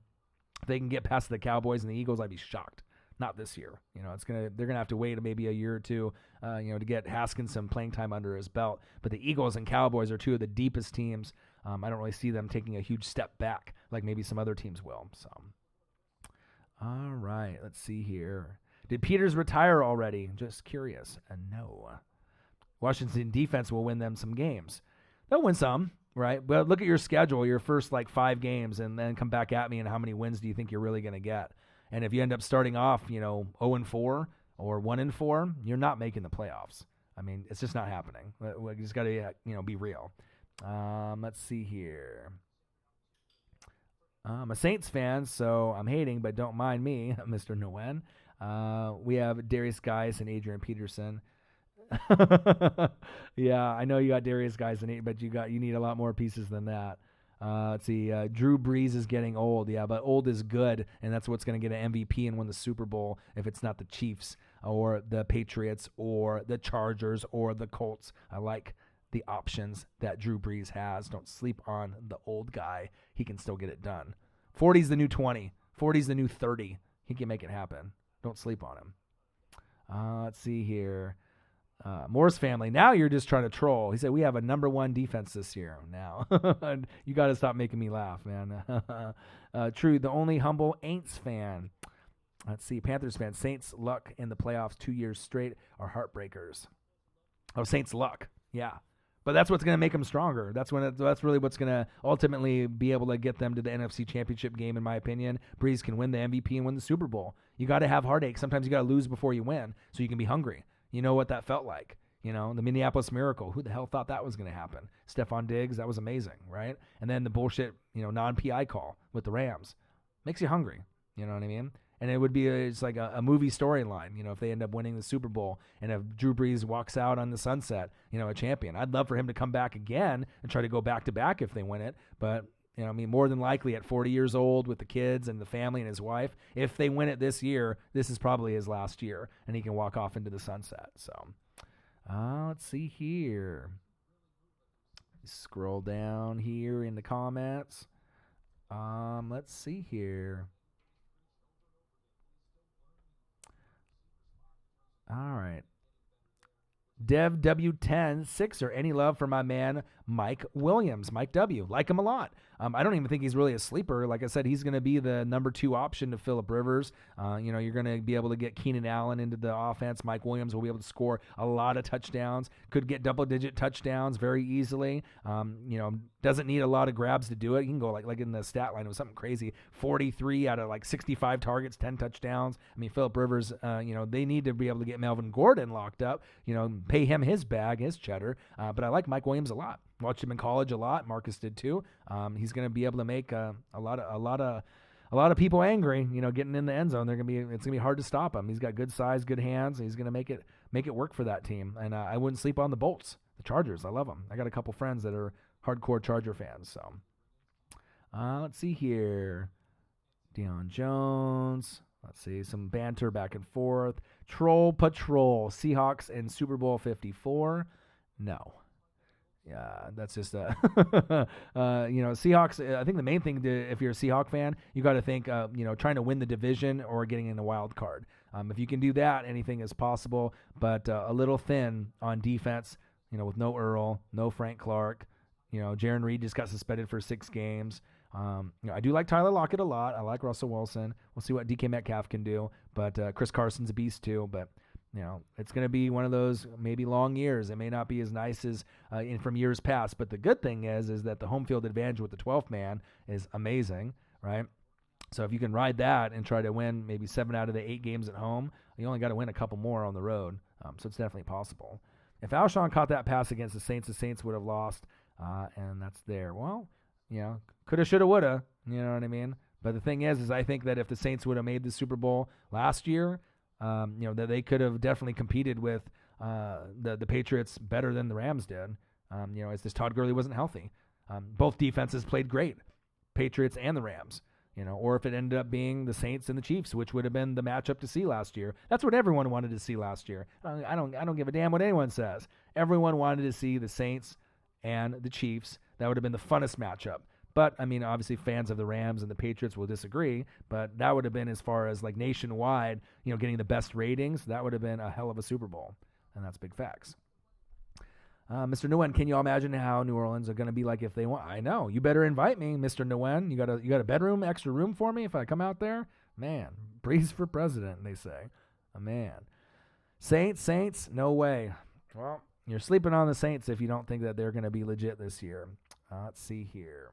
A: If they can get past the Cowboys and the Eagles, I'd be shocked. Not this year. They're gonna have to wait maybe a year or two, to get Haskins some playing time under his belt. But the Eagles and Cowboys are two of the deepest teams. I don't really see them taking a huge step back like maybe some other teams will. So, all right, let's see here. Did Peters retire already? Just curious. No. Washington defense will win them some games. They'll win some. Right, but look at your schedule, your first 5 games, and then come back at me and how many wins do you think you're really going to get? And if you end up starting off, 0-4 or 1-4, you're not making the playoffs. I mean, it's just not happening. We just got to, be real. Let's see here. I'm a Saints fan, so I'm hating, but don't mind me, Mr. Nguyen. We have Darius Geis and Adrian Peterson. Yeah, I know you got Darius Geis, but you need a lot more pieces than that. Let's see. Drew Brees is getting old. Yeah, but old is good, and that's what's going to get an MVP and win the Super Bowl if it's not the Chiefs or the Patriots or the Chargers or the Colts. I like the options that Drew Brees has. Don't sleep on the old guy. He can still get it done. 40's the new 20. 40's the new 30. He can make it happen. Don't sleep on him. Let's see here. Morse family. Now you're just trying to troll. He said, we have a number 1 defense this year now. You got to stop making me laugh, man. True. The only humble Aints fan. Let's see. Panthers fan. Saints luck in the playoffs 2 years straight are heartbreakers. Oh, Saints luck. Yeah. But that's what's going to make them stronger. That's really what's going to ultimately be able to get them to the NFC Championship game, in my opinion. Brees can win the MVP and win the Super Bowl. You got to have heartache. Sometimes you got to lose before you win so you can be hungry. You know what that felt like. The Minneapolis Miracle. Who the hell thought that was going to happen? Stephon Diggs, that was amazing, right? And then the bullshit, non-PI call with the Rams. Makes you hungry. You know what I mean? And it would be it's like a movie storyline, if they end up winning the Super Bowl and if Drew Brees walks out on the sunset, a champion. I'd love for him to come back again and try to go back-to-back if they win it. But, more than likely at 40 years old with the kids and the family and his wife, if they win it this year, this is probably his last year and he can walk off into the sunset. So let's see here. Scroll down here in the comments. Let's see here. All right. Dev W10 Sixer. Any love for my man Mike Williams? Mike W. Like him a lot. I don't even think he's really a sleeper. Like I said, he's going to be the number 2 option to Phillip Rivers. You're going to be able to get Keenan Allen into the offense. Mike Williams will be able to score a lot of touchdowns. Could get double-digit touchdowns very easily. Doesn't need a lot of grabs to do it. He can go like in the stat line, it was something crazy. 43 out of 65 targets, 10 touchdowns. Phillip Rivers, they need to be able to get Melvin Gordon locked up. Pay him his bag, his cheddar. But I like Mike Williams a lot. Watched him in college a lot. Marcus did too. He's going to be able to make a lot of people angry. Getting in the end zone. It's gonna be hard to stop him. He's got good size, good hands. He's going to make it work for that team. And I wouldn't sleep on the Bolts, the Chargers. I love them. I got a couple friends that are hardcore Charger fans. So let's see here. Deion Jones. Let's see some banter back and forth. Troll Patrol. Seahawks in Super Bowl 54. No. Yeah, that's just Seahawks. I think the main thing if you're a Seahawk fan, you got to think, trying to win the division or getting in the wild card. If you can do that, anything is possible. But a little thin on defense. With no Earl, no Frank Clark. Jaron Reed just got suspended for 6 games. I do like Tyler Lockett a lot. I like Russell Wilson. We'll see what DK Metcalf can do. But Chris Carson's a beast too. But it's going to be one of those maybe long years. It may not be as nice as from years past. But the good thing is that the home field advantage with the 12th man is amazing, right? So if you can ride that and try to win maybe 7 out of the 8 games at home, you only got to win a couple more on the road. So it's definitely possible. If Alshon caught that pass against the Saints would have lost. And that's there. Well, coulda, shoulda, woulda. You know what I mean? But the thing is I think that if the Saints would have made the Super Bowl last year, that they could have definitely competed with the Patriots better than the Rams did. As this Todd Gurley wasn't healthy. Both defenses played great, Patriots and the Rams. Or if it ended up being the Saints and the Chiefs, which would have been the matchup to see last year. That's what everyone wanted to see last year. I don't give a damn what anyone says. Everyone wanted to see the Saints and the Chiefs. That would have been the funnest matchup. But, obviously fans of the Rams and the Patriots will disagree, but that would have been as far as like nationwide, getting the best ratings, that would have been a hell of a Super Bowl. And that's big facts. Mr. Nguyen, can you imagine how New Orleans are going to be like if they want? I know. You better invite me, Mr. Nguyen. You got a bedroom, extra room for me if I come out there? Man, Breeze for president, they say. Man. Saints, no way. Well, you're sleeping on the Saints if you don't think that they're going to be legit this year. Let's see here.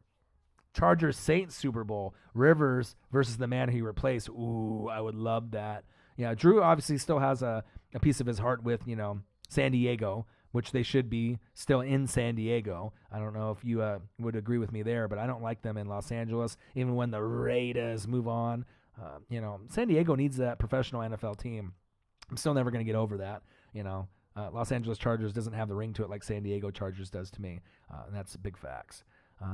A: Chargers Saints Super Bowl. Rivers versus the man who he replaced. Ooh, I would love that. Yeah, Drew obviously still has a piece of his heart with, San Diego, which they should be still in San Diego. I don't know if you would agree with me there, but I don't like them in Los Angeles, even when the Raiders move on. San Diego needs that professional NFL team. I'm still never going to get over that, Los Angeles Chargers doesn't have the ring to it like San Diego Chargers does to me, and that's big facts.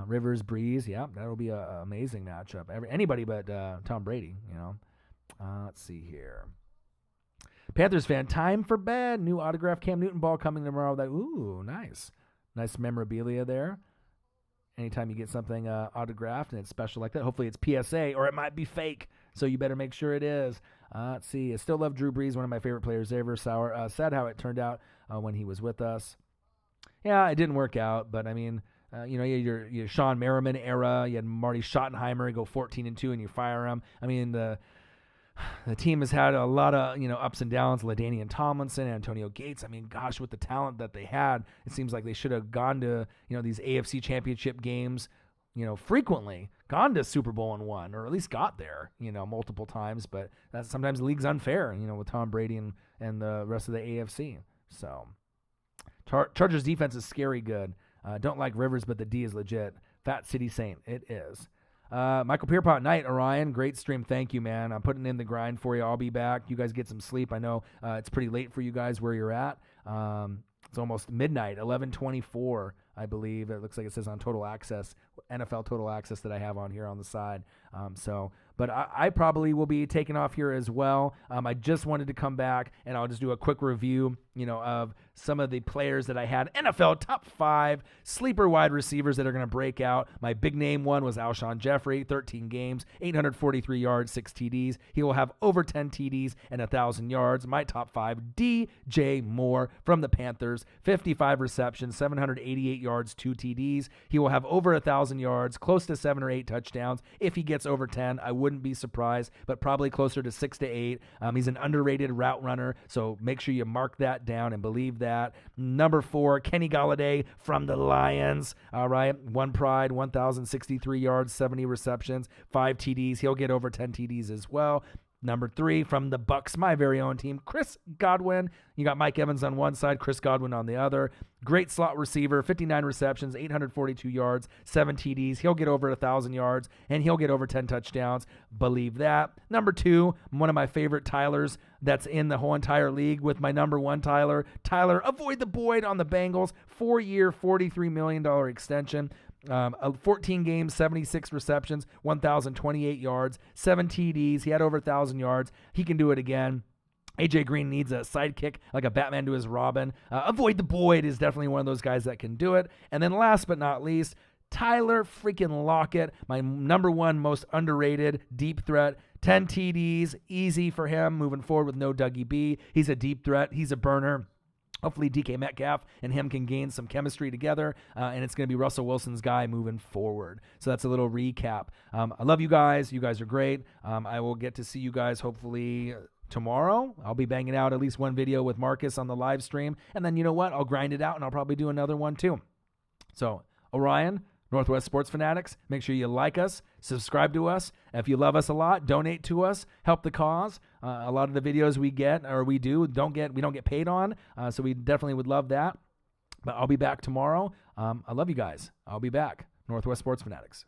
A: Rivers, Breeze, yeah, that'll be an amazing matchup. Anybody but Tom Brady, Let's see here. Panthers fan, time for bed. New autograph Cam Newton ball coming tomorrow. Ooh, nice. Nice memorabilia there. Anytime you get something autographed and it's special like that, hopefully it's PSA or it might be fake, so you better make sure it is. Let's see. I still love Drew Brees, one of my favorite players ever. Sad how it turned out when he was with us. Yeah, it didn't work out, but you had your Sean Merriman era. You had Marty Schottenheimer go 14-2 and you fire him. The team has had a lot of ups and downs. LaDainian Tomlinson, Antonio Gates. Gosh, with the talent that they had, it seems like they should have gone to these AFC Championship games, frequently. Gone to Super Bowl and won, or at least got there, multiple times. But that's sometimes the league's unfair, with Tom Brady and the rest of the AFC. So Chargers defense is scary good. Don't like Rivers, but the D is legit. Fat City Saint, it is. Michael Pierpont Knight, Orion, great stream. Thank you, man. I'm putting in the grind for you. I'll be back. You guys get some sleep. I know it's pretty late for you guys where you're at. It's almost midnight, 11:24, I believe. It looks like it says on Total Access, NFL Total Access that I have on here on the side. But I probably will be taking off here as well. I just wanted to come back, and I'll just do a quick review, of some of the players that I had. NFL top 5 sleeper wide receivers that are going to break out. My big name one was Alshon Jeffrey, 13 games, 843 yards, 6 TDs. He will have over 10 TDs and 1,000 yards. My top 5, DJ Moore from the Panthers, 55 receptions, 788 yards, 2 TDs. He will have over 1,000 yards, close to 7 or 8 touchdowns. If he gets over 10, I wouldn't be surprised, but probably closer to 6 to 8. He's an underrated route runner, so make sure you mark that down and believe that. Number 4, Kenny Golladay from the Lions. All right, One Pride, 1,063 yards, 70 receptions, 5 TDs. He'll get over 10 TDs as well. Number 3 from the Bucs, my very own team, Chris Godwin. You got Mike Evans on one side, Chris Godwin on the other. Great slot receiver, 59 receptions, 842 yards, 7 TDs. He'll get over 1,000 yards, and he'll get over 10 touchdowns. Believe that. Number 2, one of my favorite Tylers that's in the whole entire league with my number 1 Tyler. Tyler, avoid the Boyd on the Bengals. 4-year, $43 million extension. 14 games, 76 receptions, 1,028 yards, 7 TDs. He had over 1,000 yards. He can do it again. AJ Green needs a sidekick, like a Batman to his Robin. Avoid the Boyd is definitely one of those guys that can do it. And then last but not least, Tyler freaking Lockett, my number 1 most underrated deep threat. 10 TDs, easy for him moving forward with no Dougie B. He's a deep threat. He's a burner. Hopefully DK Metcalf and him can gain some chemistry together, and it's going to be Russell Wilson's guy moving forward. So that's a little recap. I love you guys. You guys are great. I will get to see you guys hopefully tomorrow. I'll be banging out at least one video with Marcus on the live stream, and then you know what? I'll grind it out, and I'll probably do another one too. So Orion, Northwest Sports Fanatics, make sure you like us, subscribe to us. If you love us a lot, donate to us, help the cause. A lot of the videos we get or we don't get paid on, so we definitely would love that. But I'll be back tomorrow. I love you guys. I'll be back. Northwest Sports Fanatics.